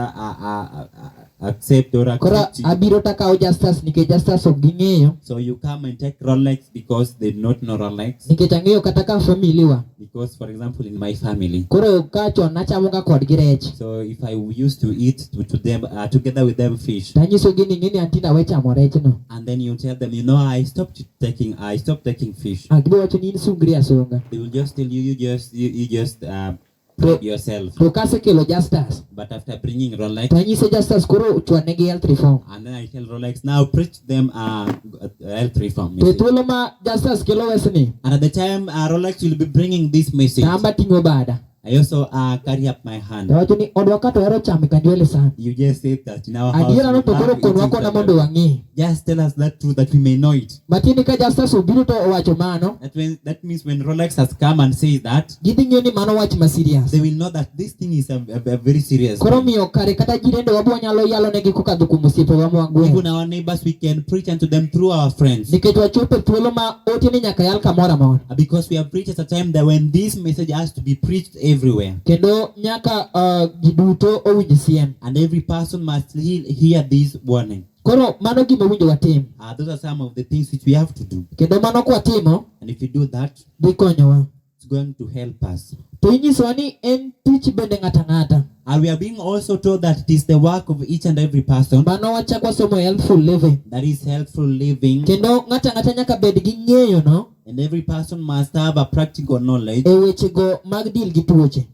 [SPEAKER 1] accept or accept you.
[SPEAKER 2] Abiro takao Justus nikech Justus ok ging'eyo.
[SPEAKER 1] So you come and take Rolex because they do not know Rolex.
[SPEAKER 2] Nikech ang'eyo kata ka family wa.
[SPEAKER 1] Because for example in my family.
[SPEAKER 2] Koro ka chon nachamo ga kodgi rech.
[SPEAKER 1] So if I used to eat to them together with them fish.
[SPEAKER 2] Tanyiso gi ni ng'eni antina we chamo rech no.
[SPEAKER 1] And then you tell them, I stopped taking fish.
[SPEAKER 2] Gibo wacho ni in sungri asunga.
[SPEAKER 1] They will just tell you just yourself.
[SPEAKER 2] Kelo Justus.
[SPEAKER 1] But after bringing Rolex,
[SPEAKER 2] Tanyiso Justus koro chwanegi health reform.
[SPEAKER 1] And then I tell Rolex, now preach them health reform.
[SPEAKER 2] Tuolo ma Justus kelo wesni.
[SPEAKER 1] And at the time Rolex will be bringing this message,
[SPEAKER 2] Tamba tingo bada.
[SPEAKER 1] I also carry up my hand.
[SPEAKER 2] Wacho ni odwa to hero chame kanjwele sana.
[SPEAKER 1] You just say that in our house.
[SPEAKER 2] Adiera no to koro konwa kona mondo wang'i.
[SPEAKER 1] Just tell us that truth that we may know it.
[SPEAKER 2] Matini ka Justus obiro to owacho mano.
[SPEAKER 1] That means when Rolex has come and says that,
[SPEAKER 2] gidhi ng'eyo ni mano wach ma serious.
[SPEAKER 1] They will know that this thing is a very serious.
[SPEAKER 2] Koro miyo kare kata jirende wabwa nyalo yalo negi kokadho kuom osiepe wa mwang'wen.
[SPEAKER 1] Even our neighbors, we can preach unto them through our friends.
[SPEAKER 2] Nikech wachope thuolo ma Otieno nyaka yal kamoro amora.
[SPEAKER 1] Because we have preached at a time that when this message has to be preached everywhere.
[SPEAKER 2] Kendo nyaka giduto owinj siem.
[SPEAKER 1] And every person must hear this warning.
[SPEAKER 2] Koro mano gima winjo watim.
[SPEAKER 1] Those are some of the things which we have to do.
[SPEAKER 2] Kendo mano kwatimo.
[SPEAKER 1] And if we do that,
[SPEAKER 2] gikonyowa.
[SPEAKER 1] It's going to help us.
[SPEAKER 2] To inyisowa ni en tich bende ng'ata ng'ata.
[SPEAKER 1] And we are being also told that it is the work of each and every person.
[SPEAKER 2] Mano wachakwa somo healthful living.
[SPEAKER 1] That is healthful living.
[SPEAKER 2] Kendo ng'ata ng'ata nyaka bed gi ng'eyo no.
[SPEAKER 1] And every person must have a practical knowledge.
[SPEAKER 2] Wechego mag deal gi tuoche.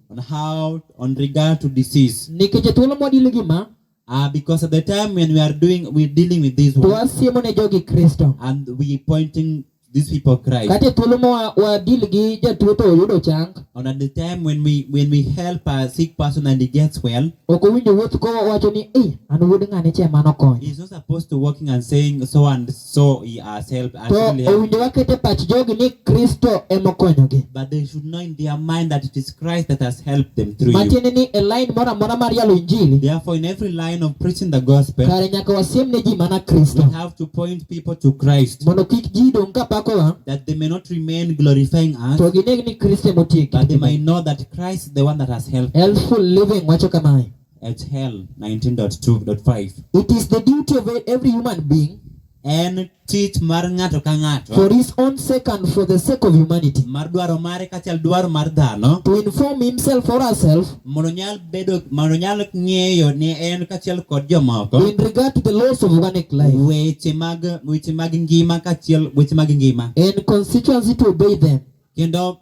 [SPEAKER 1] On regard to disease.
[SPEAKER 2] Nikech thuolo modil gi ma.
[SPEAKER 1] Because at the time when we're dealing with this one.
[SPEAKER 2] Wasiemo ne jogi Kristo.
[SPEAKER 1] And we pointing these people Christ.
[SPEAKER 2] Kati thuolo mo wa deal gi jatuo to oyudo chang.
[SPEAKER 1] And at the time when we help a sick person and he gets well.
[SPEAKER 2] Ok owinjo wuoth ko wacho ni an wuod ng'ane che mano konyo.
[SPEAKER 1] He's not supposed to walking and saying so and so he has helped.
[SPEAKER 2] To owinjo wakete pach jogi ni Kristo emo konyogi.
[SPEAKER 1] But they should know in their mind that it is Christ that has helped them through you.
[SPEAKER 2] Matiende ni a line mora mora mar yalo injili.
[SPEAKER 1] Therefore in every line of preaching the gospel,
[SPEAKER 2] kare nyaka wasiem ne ji mana Kristo.
[SPEAKER 1] We have to point people to Christ.
[SPEAKER 2] Mondo kik ji dong ka pakowa.
[SPEAKER 1] That they may not remain glorifying us.
[SPEAKER 2] To gineg ni Kristo motieki.
[SPEAKER 1] But they might know that Christ is the one that has helped.
[SPEAKER 2] Healthful living wacho kamae.
[SPEAKER 1] At Hell 19.2.5.
[SPEAKER 2] It is the duty of every human being.
[SPEAKER 1] En tich mar ng'ato ka ng'ato.
[SPEAKER 2] For his own sake and for the sake of humanity.
[SPEAKER 1] Mar dwaro mare kachal dwaro mar dhano.
[SPEAKER 2] To inform himself or herself.
[SPEAKER 1] Mondo nyal ng'eyo ni en kachal kod jomoko.
[SPEAKER 2] In regard to the laws of organic life.
[SPEAKER 1] Weche mag ngima kachal weche mag ngima.
[SPEAKER 2] And constituency to obey them.
[SPEAKER 1] kendo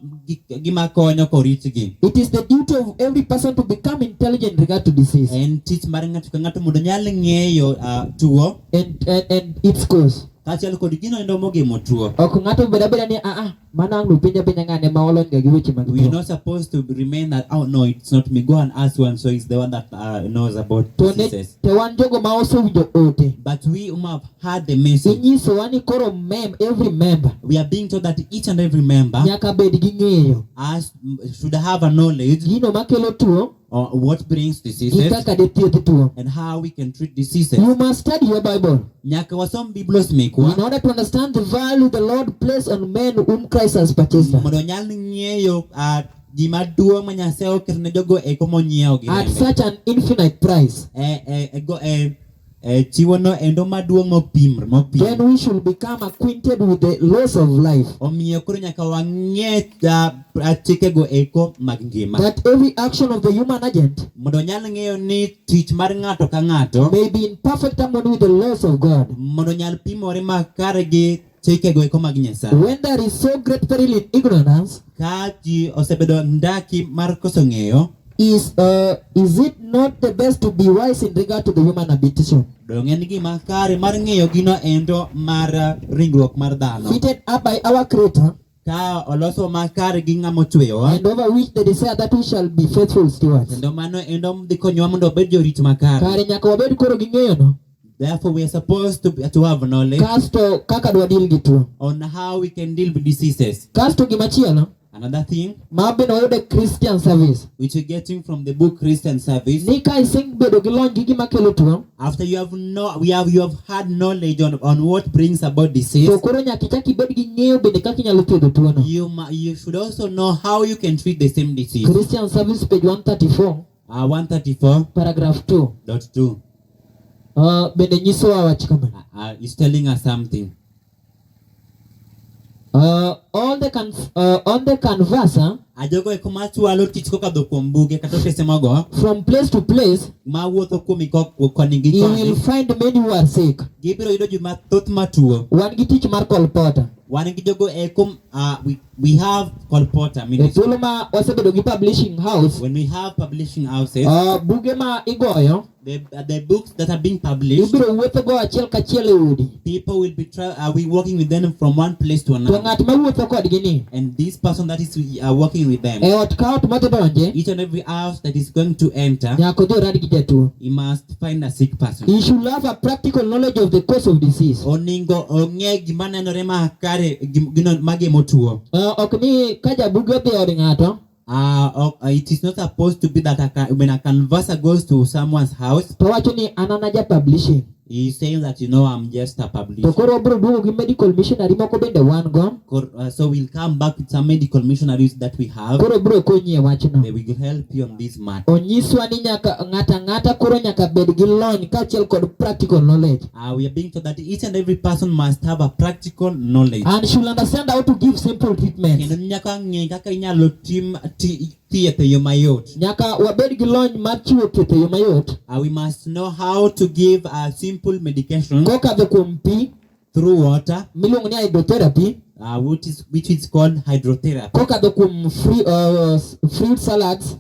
[SPEAKER 1] gima konyo koritgi.
[SPEAKER 2] It is the duty of every person to become intelligent in regard to disease
[SPEAKER 1] En tich mar ng'ato ka ng'ato mondo nyal ng'eyo tuo
[SPEAKER 2] and its cause.
[SPEAKER 1] kaachiel kod gino endo mogemo tuo.
[SPEAKER 2] Ok ng'ato beda beda ni mano ang' penja ng'ane ma olony ga gi weche mag
[SPEAKER 1] We are
[SPEAKER 2] tuo.
[SPEAKER 1] not supposed to remain that, oh no, it's not me. Go and ask one, so it's the one that knows about
[SPEAKER 2] To ne
[SPEAKER 1] diseases.
[SPEAKER 2] te wan jogo ma osewinjo ote.
[SPEAKER 1] But we have heard the message.
[SPEAKER 2] Inyisowa ni koro every member
[SPEAKER 1] We are being told that each and every member
[SPEAKER 2] nyaka bed gi ng'eyo
[SPEAKER 1] should have a knowledge
[SPEAKER 2] gino makelo tuo
[SPEAKER 1] on what brings
[SPEAKER 2] gi
[SPEAKER 1] diseases
[SPEAKER 2] kaka de thiedh tuo.
[SPEAKER 1] and how we can treat diseases.
[SPEAKER 2] You must study your Bible
[SPEAKER 1] Nyaka wasom Biblos
[SPEAKER 2] in
[SPEAKER 1] mekwa
[SPEAKER 2] order to understand the value the Lord placed on men whom Christ has purchased
[SPEAKER 1] mondo nyal ng'eyo gima duong' ma Nyasaye oketo ne jogo eko monyiewo gi
[SPEAKER 2] at
[SPEAKER 1] rembe.
[SPEAKER 2] such an infinite price.
[SPEAKER 1] Chiwo no endo maduong' mopim.
[SPEAKER 2] Then we should become acquainted with the laws of life.
[SPEAKER 1] Omiyo koro nyaka wang'e chikego eko mag ngima.
[SPEAKER 2] That every action of the human agent
[SPEAKER 1] Mondo nyal ng'eyo ni tich mar ng'ato ka ng'ato
[SPEAKER 2] may be in perfect harmony with the laws of God.
[SPEAKER 1] mondo nyal pimore makare gi chikego eko mag Nyasaye.
[SPEAKER 2] When there is so great peril in ignorance,
[SPEAKER 1] Ka ji osebedo ndaki mar koso ng'eyo,
[SPEAKER 2] is it not the best to be wise in regard to the human habitation?
[SPEAKER 1] dong en gima kare mar ng'eyo gino endo mar ringruok mar dhano.
[SPEAKER 2] Fitted up by our Creator,
[SPEAKER 1] Ka oloso makare gi ng'ama ochweyowa,
[SPEAKER 2] and over which the desire that we shall be faithful stewards.
[SPEAKER 1] kendo mano endo dhi konyowa mondo wabed jorit makare.
[SPEAKER 2] Kare nyaka wabed koro gi ng'eyo no.
[SPEAKER 1] Therefore, we are supposed to have knowledge
[SPEAKER 2] Kasto kaka dwa deal gi tuo.
[SPEAKER 1] on how we can deal with diseases.
[SPEAKER 2] Kasto gimachielo,
[SPEAKER 1] Another thing
[SPEAKER 2] mabe no yude Christian service.
[SPEAKER 1] which you're getting from the book Christian Service,
[SPEAKER 2] Ni ka isebedo gi lony gi gima kelo tuo,
[SPEAKER 1] after you have had knowledge on what brings about disease,
[SPEAKER 2] to koro nyaka ichak ibed gi ng'eyo bende kaka inyalo thiedho tuo no.
[SPEAKER 1] you should also know how you can treat the same disease.
[SPEAKER 2] Christian service page 134,
[SPEAKER 1] 134.2
[SPEAKER 2] paragraph 2. Bende nyisowa wach kama.
[SPEAKER 1] is telling us something.
[SPEAKER 2] On the canvasser,
[SPEAKER 1] Ajogo eko machwalo tich kokadho kuom buge kata otese mago
[SPEAKER 2] from place to place,
[SPEAKER 1] mawuotho kuom koni gi
[SPEAKER 2] you will
[SPEAKER 1] koni,
[SPEAKER 2] find many who are sick.
[SPEAKER 1] gibiro yudo ji mathoth matuo.
[SPEAKER 2] Wan gi tich mar kolpota.
[SPEAKER 1] Wan gi jogo eko we have colporter,
[SPEAKER 2] E thuolo ma wasebedo gi publishing house,
[SPEAKER 1] when we have publishing houses,
[SPEAKER 2] buge ma igoyo,
[SPEAKER 1] the books that are being published,
[SPEAKER 2] ibiro wuotho go achiel kachiel e udi.
[SPEAKER 1] people will be we working with them from one place to
[SPEAKER 2] To
[SPEAKER 1] another,
[SPEAKER 2] ng'at ma wuotho kodgi ni,
[SPEAKER 1] and this person that is working with them,
[SPEAKER 2] e ot ka ot modhi donje,
[SPEAKER 1] each and every house that is going to enter,
[SPEAKER 2] nyaka odhi orad gi jatuo.
[SPEAKER 1] he must find a sick person.
[SPEAKER 2] He should have a practical knowledge of the cause of disease.
[SPEAKER 1] Oningo ong'e gima nenore makare gino magemo tuo.
[SPEAKER 2] Ok ni ka jabuge odhi od ng'ato,
[SPEAKER 1] It is not supposed to be that when a canvasser goes to someone's house,
[SPEAKER 2] to wacho ni an anaja publishing.
[SPEAKER 1] he's saying that, I'm just a
[SPEAKER 2] To
[SPEAKER 1] publisher.
[SPEAKER 2] koro obiro duogo gi medical missionary moko bende wan go.
[SPEAKER 1] So we'll come back with some medical missionaries that we have.
[SPEAKER 2] Koro biro konyi e wachno.
[SPEAKER 1] They will help you on this matter.
[SPEAKER 2] Onyiswa ni nyaka ng'ata koro nyaka bed gi lony kaachiel kod practical knowledge.
[SPEAKER 1] We are being told that each and every person must have a practical knowledge.
[SPEAKER 2] And should understand how to give simple treatment.
[SPEAKER 1] Kendo nyaka ng'e kaka inyalo tim thieth e yo mayot.
[SPEAKER 2] Nyaka wabed gi lony mar chiwo thieth e yo mayot.
[SPEAKER 1] We must know how to give a simple medication
[SPEAKER 2] Kokadho kuom pi
[SPEAKER 1] through water,
[SPEAKER 2] miluongo ni hydrotherapy.
[SPEAKER 1] which is called hydrotherapy.
[SPEAKER 2] Kokadho kuom fruit salads.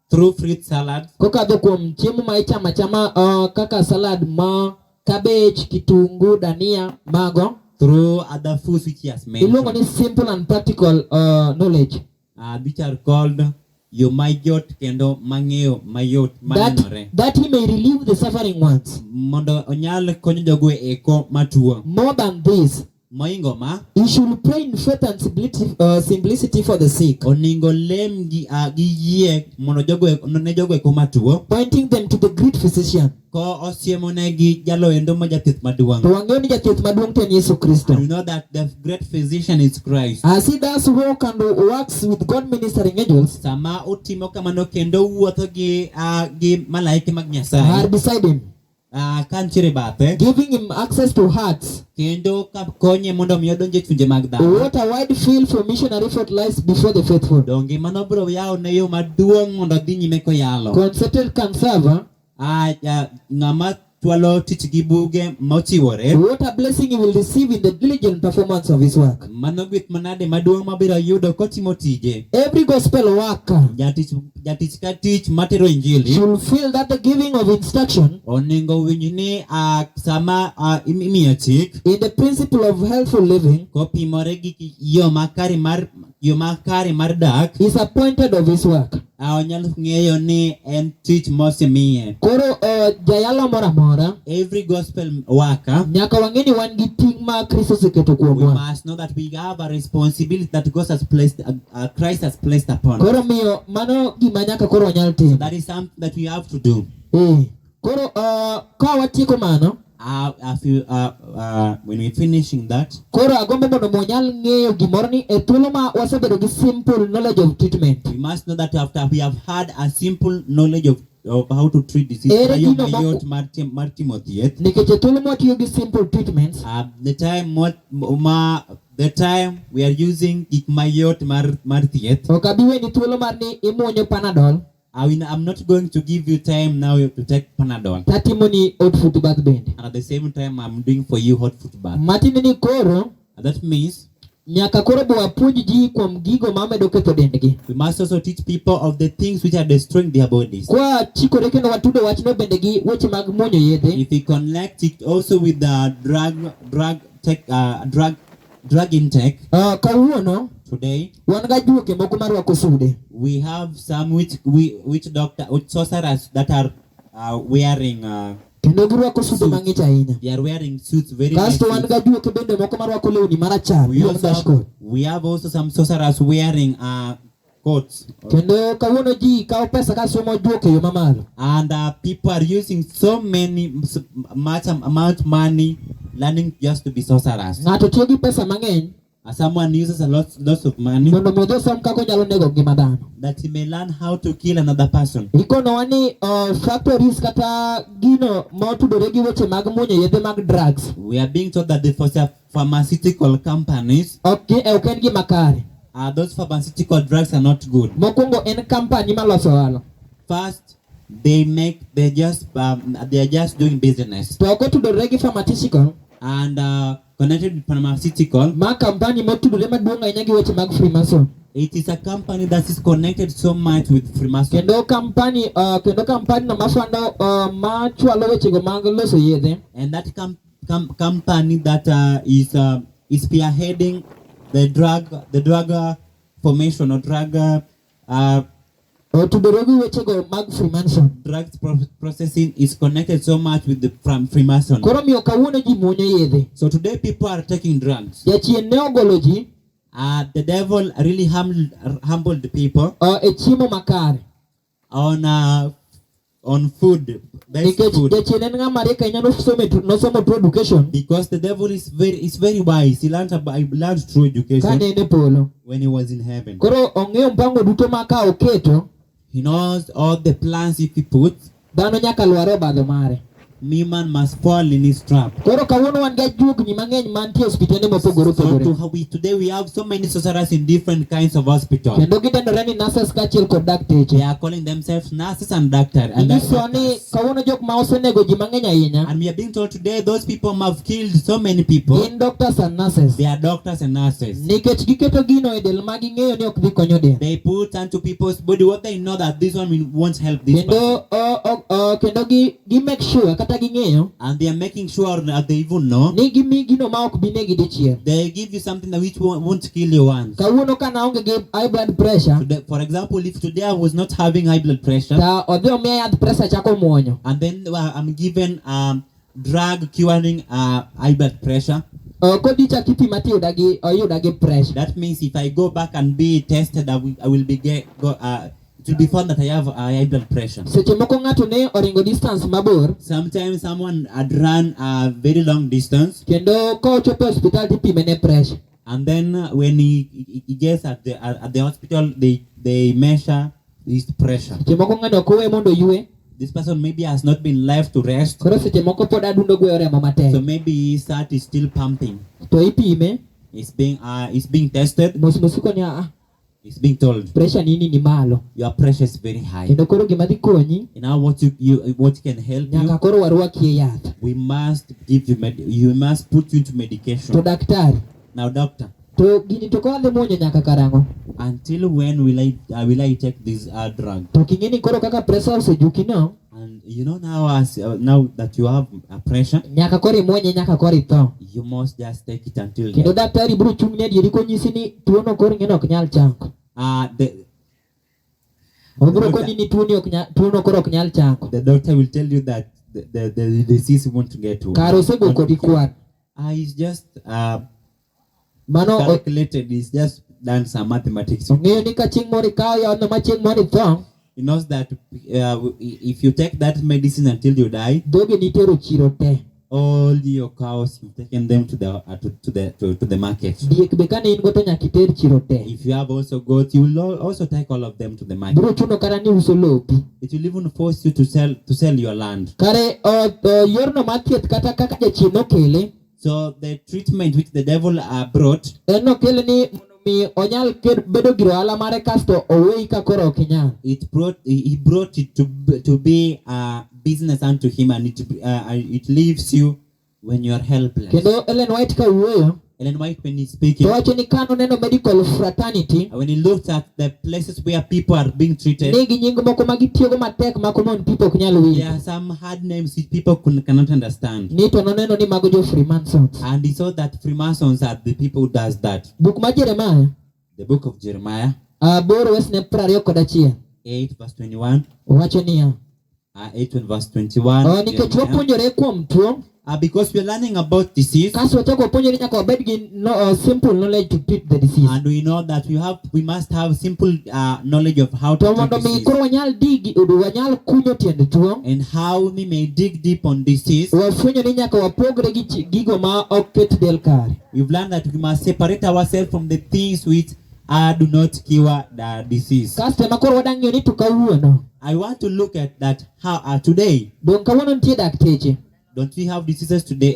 [SPEAKER 1] Through fruit salad.
[SPEAKER 2] Kokadho kuom chiemo ma ichamo achama kaka salad ma cabbage, kitungu, dania, mago.
[SPEAKER 1] Through other foods which he has
[SPEAKER 2] Iluongo
[SPEAKER 1] mentioned,
[SPEAKER 2] ni simple and practical knowledge.
[SPEAKER 1] which are called yo mayot kendo mang'eyo mayot manenore,
[SPEAKER 2] That he may relieve the suffering ones.
[SPEAKER 1] mondo onyal konyo jogo eko matuo.
[SPEAKER 2] More than this,
[SPEAKER 1] Moingo ma
[SPEAKER 2] he should pray in faith and simplicity for the sick,
[SPEAKER 1] oningo lem gi yie mondo jogo eko matuo,
[SPEAKER 2] pointing them to the great physician.
[SPEAKER 1] ko osiemo negi jalo endo ma jathieth
[SPEAKER 2] To
[SPEAKER 1] maduong'.
[SPEAKER 2] wang'eyo ni jathieth maduong' to en Yesu Kristo.
[SPEAKER 1] And you know that the great physician is Christ.
[SPEAKER 2] As he does work and works with God ministering angels,
[SPEAKER 1] Sama utimo kamano kendo wuotho gi malaike mag
[SPEAKER 2] are
[SPEAKER 1] Nyasaye,
[SPEAKER 2] beside him,
[SPEAKER 1] kantiere bathe,
[SPEAKER 2] giving him access to hearts.
[SPEAKER 1] kendo konye mondo mi odonje chunje mag dhano.
[SPEAKER 2] What a wide field for missionary effort lies before the faithful.
[SPEAKER 1] Donge mano biro yawo ne yo maduong' mondo dhi nyime koyalo.
[SPEAKER 2] Concerted conserver
[SPEAKER 1] Ng'ama chwalo tich gi buge mochiwore.
[SPEAKER 2] what a blessing he will receive in the diligent performance of his work.
[SPEAKER 1] Mano gweth manade maduong' mabiro yudo kotimo tije.
[SPEAKER 2] Every gospel worker
[SPEAKER 1] Jatich ka tich matero injili
[SPEAKER 2] should feel that the giving of instruction
[SPEAKER 1] onego winj ni sama imiyo chik
[SPEAKER 2] in the principle of healthful living
[SPEAKER 1] kopimore gi yo makare mar dak
[SPEAKER 2] is appointed of his work.
[SPEAKER 1] onyalo ng'eyo ni en tich mosemiye.
[SPEAKER 2] Koro jayalo moro amora
[SPEAKER 1] Every gospel worker,
[SPEAKER 2] nyaka wang'e ni wan gi ting' ma Kristo oseketo
[SPEAKER 1] we
[SPEAKER 2] kuomwa.
[SPEAKER 1] must know that we have a responsibility that God has placed, Christ has placed upon us.
[SPEAKER 2] Koro miyo mano gima nyaka koro wanyal timo.
[SPEAKER 1] That is something that we have to do.
[SPEAKER 2] Koro ka watieko mano,
[SPEAKER 1] When we're finishing that,
[SPEAKER 2] koro agombo mondo monyal ng'eyo gimoro ni e thuolo ma wasebedo gi simple knowledge of treatment.
[SPEAKER 1] we must know that after we have had a simple knowledge of how to treat disease,
[SPEAKER 2] Ere gino
[SPEAKER 1] mar timo thieth,
[SPEAKER 2] Nikech e thuolo ma watiyo gi simple treatments,
[SPEAKER 1] the time we are using gik mayot mar thieth,
[SPEAKER 2] ok abi weni thuolo mar ni imuonyo Panadol,
[SPEAKER 1] I'm not going to give you time now to take Panadol.
[SPEAKER 2] tatimo ni hot foot bath bende.
[SPEAKER 1] And at the same time, I'm doing for you hot foot bath.
[SPEAKER 2] Matinde ni koro
[SPEAKER 1] And that means
[SPEAKER 2] nyaka koro bo apuonj ji kuom gigo mamedo ketho dendgi.
[SPEAKER 1] we must also teach people of the things which are destroying their bodies.
[SPEAKER 2] Kwa chikore kendo watudo wachno bende gi weche mag muonyo yedhe.
[SPEAKER 1] If we connect it also with the drug intake,
[SPEAKER 2] Kawuono
[SPEAKER 1] today
[SPEAKER 2] wan ga juoke moko marwako sude.
[SPEAKER 1] we have some which sorcerers that are wearing
[SPEAKER 2] Kendo girwako sude mang'ich ahinya.
[SPEAKER 1] they are wearing suits very nice.
[SPEAKER 2] Kasto wan ga juoke bende moko marwako lewni marachar.
[SPEAKER 1] We have also some sorcerers wearing coats.
[SPEAKER 2] Kendo kawuono ji kawo pesa ka somo juoke yo mamalo.
[SPEAKER 1] And people are using much amount money learning just to be sorcerers.
[SPEAKER 2] Ng'ato tiyo gi pesa mang'eny
[SPEAKER 1] Someone uses lots of money
[SPEAKER 2] mondo mi odhi osom kaka onyalo nego ngima dhano.
[SPEAKER 1] that he may learn how to kill another person.
[SPEAKER 2] Ikonowa ni factories kata gino ma otudore gi weche mag muonyo yedhe mag drugs
[SPEAKER 1] We are being told that the pharmaceutical companies,
[SPEAKER 2] ok en gima kare.
[SPEAKER 1] those pharmaceutical drugs are not good.
[SPEAKER 2] Mokwongo en company maloso ohala.
[SPEAKER 1] First, they are just doing business,
[SPEAKER 2] To ok otudore gi pharmaceutical
[SPEAKER 1] and connected with pharmaceutical.
[SPEAKER 2] ma company motudore maduong' ahinya gi weche mag Freemason.
[SPEAKER 1] It is a company that is connected so much with Freemason.
[SPEAKER 2] Kendo company no mafwando machwalo wechego mag loso yedhe.
[SPEAKER 1] And that company that is spearheading the drug formation or drug
[SPEAKER 2] Otudore gi wechego mag Freemason.
[SPEAKER 1] drugs processing is connected so much with the Freemason.
[SPEAKER 2] Koro miyo kawuono ji muonyo yedhe.
[SPEAKER 1] So today people are taking drugs.
[SPEAKER 2] Jachien ne ogolo ji
[SPEAKER 1] The devil really humbled the people
[SPEAKER 2] e chiemo makare.
[SPEAKER 1] on food, best
[SPEAKER 2] Nikech
[SPEAKER 1] food.
[SPEAKER 2] jachien en ng'ama riek ahinya nosomo true education
[SPEAKER 1] Because the devil is very wise. He learned true education
[SPEAKER 2] kane en e polo.
[SPEAKER 1] when he was in heaven.
[SPEAKER 2] Koro ong'eyo mpango duto ma ka oketo,
[SPEAKER 1] He knows all the plans if he puts.
[SPEAKER 2] dhano nyaka lware obadho mare.
[SPEAKER 1] Man must fall in his trap.
[SPEAKER 2] Koro kawuono wan gi ajuogni mang'eny mantie e osiptende mopogore opogore.
[SPEAKER 1] Today we have so many sorcerers in different kinds of hospitals.
[SPEAKER 2] Kendo gidendore ni nurses kaachiel kod dakteche.
[SPEAKER 1] They are calling themselves nurses and doctors.
[SPEAKER 2] Inyiso ni kawuono jok ma osenego ji mang'eny ahinya
[SPEAKER 1] And we are being told today those people have killed so many people.
[SPEAKER 2] gin doctors and nurses.
[SPEAKER 1] They are doctors and nurses.
[SPEAKER 2] Nikech giketo gino e del ma ging'eyo ni ok dhi konyo del.
[SPEAKER 1] They put onto people's body what they know that this one won't help this person.
[SPEAKER 2] Kendo gi make sure kata ging'eyo
[SPEAKER 1] And they are making sure that they even know.
[SPEAKER 2] ni gimi gino ma ok bi negi dichiel.
[SPEAKER 1] They give you something that which won't kill you once.
[SPEAKER 2] Kawuono ka naonge gi high blood pressure,
[SPEAKER 1] Today, for example, if today I was not having high blood pressure,
[SPEAKER 2] ta odhi omiya yath pressure chako muonyo.
[SPEAKER 1] and then I'm given drug curing high blood pressure,
[SPEAKER 2] Kodhi chak ipima tiyuda gi pressure.
[SPEAKER 1] that means if I go back and be tested, I will be it will be found that I have high blood pressure.
[SPEAKER 2] Seche moko ng'ato ne oringo distance mabor,
[SPEAKER 1] Sometimes someone had run a very long distance,
[SPEAKER 2] kendo ka ochopo e hospital tipime ne pressure.
[SPEAKER 1] and then when he gets at the hospital, they measure his pressure.
[SPEAKER 2] Seche moko ng'ani ok owe mondo oywe,
[SPEAKER 1] This person maybe has not been left to rest,
[SPEAKER 2] koro seche moko pod adundo gweyo remo matek.
[SPEAKER 1] so maybe his heart is still pumping.
[SPEAKER 2] To ipime,
[SPEAKER 1] It's being tested.
[SPEAKER 2] mos ko ni
[SPEAKER 1] It's being told
[SPEAKER 2] pressure nini ni malo.
[SPEAKER 1] your pressure is very high.
[SPEAKER 2] Kendo koro gima dhi konyi
[SPEAKER 1] And now what can help
[SPEAKER 2] nyaka
[SPEAKER 1] you?
[SPEAKER 2] koro warwakie yath.
[SPEAKER 1] We must give you you must put you into
[SPEAKER 2] To
[SPEAKER 1] medication.
[SPEAKER 2] daktari,
[SPEAKER 1] Now, doctor,
[SPEAKER 2] to gini to kodhi muonyo nyaka karang'o?
[SPEAKER 1] until when will I take this drug?
[SPEAKER 2] To king'eni koro kaka pressure osejuki no,
[SPEAKER 1] And you know now now that you have a pressure,
[SPEAKER 2] nyaka koro imuonye nyaka koro itho.
[SPEAKER 1] you must just take it until
[SPEAKER 2] Kendo
[SPEAKER 1] death.
[SPEAKER 2] daktari biro chung'ni adieri konyisi ni tuono koro ing'eni ok nyal chango. Obiro koni ni tuono koro ok nyal chango.
[SPEAKER 1] The doctor will tell you that the disease won't get worse.
[SPEAKER 2] Kare osego kodi kwan.
[SPEAKER 1] It's just
[SPEAKER 2] Mano
[SPEAKER 1] calculated. It's just done some mathematics.
[SPEAKER 2] ong'eyo ni ka chieng' moro ikawo yathno ma chieng' moro itho,
[SPEAKER 1] He knows that if you take that medicine until you die,
[SPEAKER 2] dhoge nitero chiro te.
[SPEAKER 1] all your cows you've taken them to the market.
[SPEAKER 2] Diek be kane in go to nyaka iter chiro te.
[SPEAKER 1] If you have also goats, you will also take all of them to the market.
[SPEAKER 2] Biro chuno kara ni uso lopi.
[SPEAKER 1] It will even force you to sell your land.
[SPEAKER 2] Kare yorno mar thieth kata kaka jachien nokele,
[SPEAKER 1] So the treatment which the devil brought,
[SPEAKER 2] en nokele ni mondo mi onyal bedo gir ohala mare kasto oweyi ka koro ok inyal.
[SPEAKER 1] he brought it to be a business unto him, and it leaves you when you are helpless.
[SPEAKER 2] Kendo Ellen White ka wuoyo,
[SPEAKER 1] Ellen White, when he's speaking,
[SPEAKER 2] to wacho ni kano neno medical fraternity,
[SPEAKER 1] when he looked at the places where people are being treated,
[SPEAKER 2] nigi nying moko ma gitiyogo matek ma common people ok nyal
[SPEAKER 1] there
[SPEAKER 2] winjo.
[SPEAKER 1] are some hard names which people cannot understand.
[SPEAKER 2] Ni to noneno ni mago jo Freemasons.
[SPEAKER 1] And he saw that Freemasons are the people who does that.
[SPEAKER 2] Buk mar Jeremiah,
[SPEAKER 1] The book of Jeremiah
[SPEAKER 2] boro wesne 21,
[SPEAKER 1] 8 verse 21,
[SPEAKER 2] wacho niya,
[SPEAKER 1] 8 and verse 21.
[SPEAKER 2] nikech
[SPEAKER 1] Jeremiah.
[SPEAKER 2] wapuonjore kuom tuo,
[SPEAKER 1] Because we are learning about disease,
[SPEAKER 2] kasto wachako wapuonjore nyaka wabed gi simple knowledge to treat the disease.
[SPEAKER 1] and we know that we must have simple knowledge of how to
[SPEAKER 2] To
[SPEAKER 1] treat
[SPEAKER 2] mondo mi
[SPEAKER 1] disease,
[SPEAKER 2] koro wanyal kunyo tiend tuo,
[SPEAKER 1] and how we may dig deep on disease.
[SPEAKER 2] wafwenyo ni nyaka wapogre gi gigo ma ok ket del kare.
[SPEAKER 1] We've learned that we must separate ourselves from the things which do not cure the disease.
[SPEAKER 2] Kasto ema koro wadang' ng'eyo ni to kawuono,
[SPEAKER 1] I want to look at that how today,
[SPEAKER 2] dong' kawuono nitie dakteche
[SPEAKER 1] don't we have diseases today,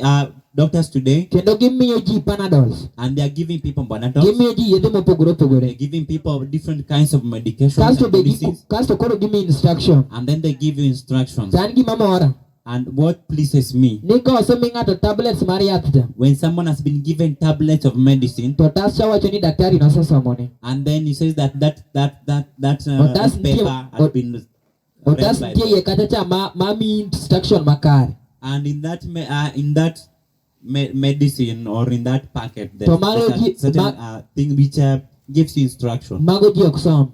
[SPEAKER 1] doctors today,
[SPEAKER 2] kendo gimiyo ji Panadols,
[SPEAKER 1] and they are giving people Panadols,
[SPEAKER 2] gimiyo ji yedhe mopogore
[SPEAKER 1] they're
[SPEAKER 2] opogore,
[SPEAKER 1] giving people different kinds of medication,
[SPEAKER 2] kasto koro gimiyo instruction.
[SPEAKER 1] and then they give you instructions.
[SPEAKER 2] San gima mora
[SPEAKER 1] And what pleases me,
[SPEAKER 2] ni ka osemi ng'ato tablets mar yath cha,
[SPEAKER 1] when someone has been given tablets of medicine,
[SPEAKER 2] to tas cha wacho ni daktari nosesomone.
[SPEAKER 1] and then he says that
[SPEAKER 2] Otas
[SPEAKER 1] paper has been
[SPEAKER 2] Otas
[SPEAKER 1] read by
[SPEAKER 2] nitie
[SPEAKER 1] them.
[SPEAKER 2] iye kacha cha ma mi instruction makare.
[SPEAKER 1] And in that medicine, or in that packet, there's
[SPEAKER 2] To mano
[SPEAKER 1] certain thing which gives you instruction.
[SPEAKER 2] Mago ji ok som.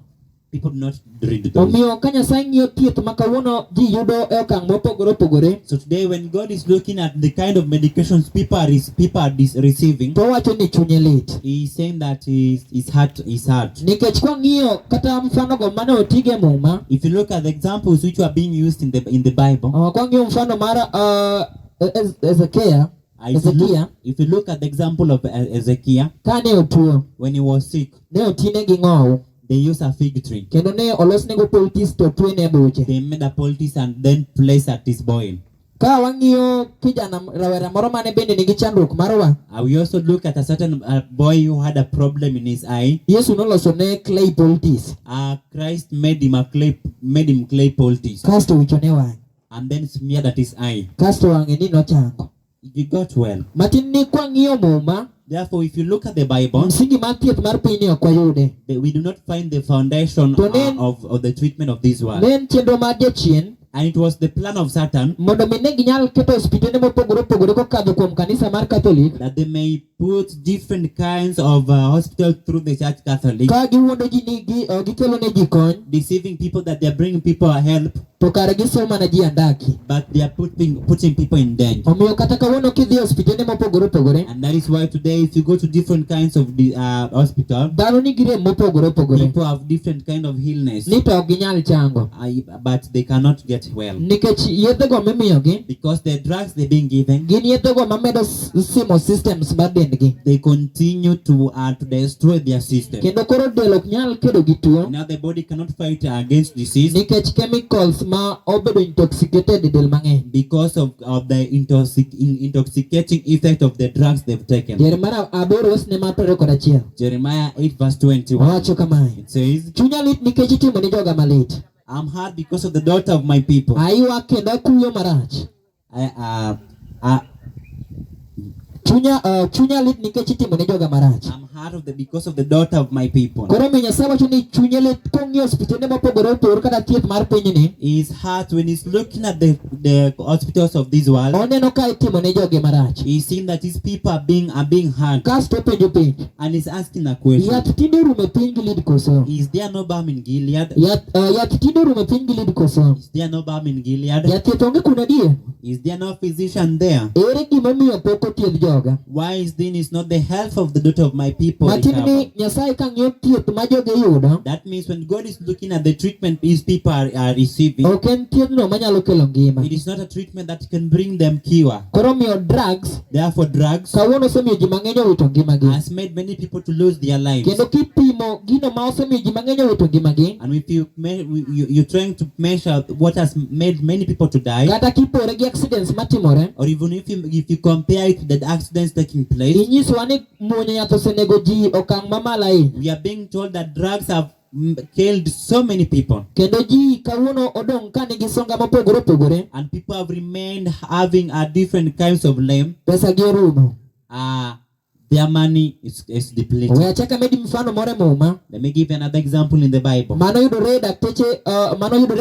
[SPEAKER 1] People do not read those.
[SPEAKER 2] Omiyo ka Nyasaye ng'iyo thieth ma kawuono ji yudo e okang' mopogore opogore,
[SPEAKER 1] So today, when God is looking at the kind of medications people are receiving,
[SPEAKER 2] to wacho ni chunye lit.
[SPEAKER 1] He is saying that his heart is hard.
[SPEAKER 2] Nikech kwang'iyo kata mfano go mane otige muma,
[SPEAKER 1] If you look at the examples which are being used in the Bible,
[SPEAKER 2] kwang'iyo mfano mar Ezekia,
[SPEAKER 1] if you look at the example of Ezekiel,
[SPEAKER 2] kane otuo,
[SPEAKER 1] when he was sick,
[SPEAKER 2] ne otine gi ng'owu,
[SPEAKER 1] they used a fig tree.
[SPEAKER 2] kendo ne olosnego poultice to twene e buche.
[SPEAKER 1] They made a poultice and then placed at his boil.
[SPEAKER 2] Ka wang'iyo kijana rawera moro mane bende nigi chandruok mar wang',
[SPEAKER 1] We also look at a certain boy who had a problem in his eye.
[SPEAKER 2] Yesu noloso ne clay poultice,
[SPEAKER 1] Christ made him clay poultice,
[SPEAKER 2] kasto wichone wang'e,
[SPEAKER 1] and then smeared at his eye.
[SPEAKER 2] kasto wang'e ni nochango.
[SPEAKER 1] He got well.
[SPEAKER 2] Matin ni kwang'iyo muma,
[SPEAKER 1] Therefore, if you look at the Bible,
[SPEAKER 2] msingi mar thieth mar pinyni ok wayude.
[SPEAKER 1] we do not find the foundation of the treatment of this world.
[SPEAKER 2] Ne en chenro mar jachien
[SPEAKER 1] And it was the plan of Satan
[SPEAKER 2] mondo mi ne ginyal keto hospitende mopogore opogore kokadho kuom kanisa mar Catholic,
[SPEAKER 1] that they may put different kinds of hospitals through the Church Catholic,
[SPEAKER 2] ka giwuondo ji ni gikelo ne ji kony,
[SPEAKER 1] deceiving people that they are bringing people help,
[SPEAKER 2] to kare gisomo mana ji andaki.
[SPEAKER 1] but they are putting people in danger.
[SPEAKER 2] Omiyo kata kawuono kidhi hospitende mopogore opogore,
[SPEAKER 1] And that is why today, if you go to different kinds of the hospital,
[SPEAKER 2] dhano nigi rem mopogore opogore,
[SPEAKER 1] people have different kind of illness,
[SPEAKER 2] ni to ok ginyal chango,
[SPEAKER 1] but they cannot get well
[SPEAKER 2] nikech yedhego mimiyogi
[SPEAKER 1] because the drugs they're being given,
[SPEAKER 2] gin yedhego mamedo simo systems mar dende dendgi.
[SPEAKER 1] they continue to destroy their system.
[SPEAKER 2] Kendo koro del ok nyal kedo gi tuo
[SPEAKER 1] Now the body cannot fight against disease
[SPEAKER 2] nikech chemicals ma obedo intoxicated e del mang'eny.
[SPEAKER 1] because of the intoxicating effect of the drugs they've taken.
[SPEAKER 2] Jeremiah 8:21
[SPEAKER 1] Jeremiah 8 verse 21.
[SPEAKER 2] wacho kamae:
[SPEAKER 1] It says,
[SPEAKER 2] chunya lit nikech itimo ni joga malit.
[SPEAKER 1] I'm hurt because of the daughter of my people.
[SPEAKER 2] Aywak kendo akuyo marach. Chunya lit nikech itimo ne joga marach.
[SPEAKER 1] I'm hurt because of the daughter of my people.
[SPEAKER 2] Koro mi Nyasaye wacho ni chunye lit kong'iyo hospitende mopogore opogore kata thieth mar pinyni.
[SPEAKER 1] He's hurt when he's looking at the hospitals of this world.
[SPEAKER 2] Oneno ka itimo ne joge marach.
[SPEAKER 1] He's seeing that his people are being hurt.
[SPEAKER 2] Kasto penjo penj.
[SPEAKER 1] And he's asking a question.
[SPEAKER 2] Yath tinde orumo e piny Gilead koso?
[SPEAKER 1] Is there no balm in Gilead?
[SPEAKER 2] Yath tinde orumo e piny Gilead koso?
[SPEAKER 1] Is there no balm in Gilead?
[SPEAKER 2] Jathieth onge kuno adier?
[SPEAKER 1] Is there no physician there?
[SPEAKER 2] Ere gimomiyo pok othiedh joga?
[SPEAKER 1] Why is this not the health of the daughter of my people?
[SPEAKER 2] Matiende ni Nyasaye ka ng'iyo thieth ma joge yudo,
[SPEAKER 1] That means when God is looking at the treatment his people are receiving,
[SPEAKER 2] ok en thiethno manyalo kelo ngima.
[SPEAKER 1] it is not a treatment that can bring them cure.
[SPEAKER 2] Koro miyo drugs
[SPEAKER 1] Therefore, drugs
[SPEAKER 2] kawuono osemiyo ji mang'eny owito ngimagi.
[SPEAKER 1] has made many people to lose their lives.
[SPEAKER 2] Kendo kipimo gino ma osemiyo ji mang'eny owito ngimagi,
[SPEAKER 1] And if you're trying to measure what has made many people to die,
[SPEAKER 2] kata kipore gi accidents matimore,
[SPEAKER 1] or even if you compare it to the accidents taking place,
[SPEAKER 2] inyisowa ni muonyo yath osenego ji okang' mamalo ahinya.
[SPEAKER 1] we are being told that drugs have killed so many people.
[SPEAKER 2] Kendo ji kawuono odong' ka nigi songa mopogore opogore,
[SPEAKER 1] And people have remained having different kinds of lame.
[SPEAKER 2] pesa gi orumo.
[SPEAKER 1] Their money is depleted.
[SPEAKER 2] We achaka medi mfano more muma.
[SPEAKER 1] Let me give you another example in the Bible.
[SPEAKER 2] Mano yudore e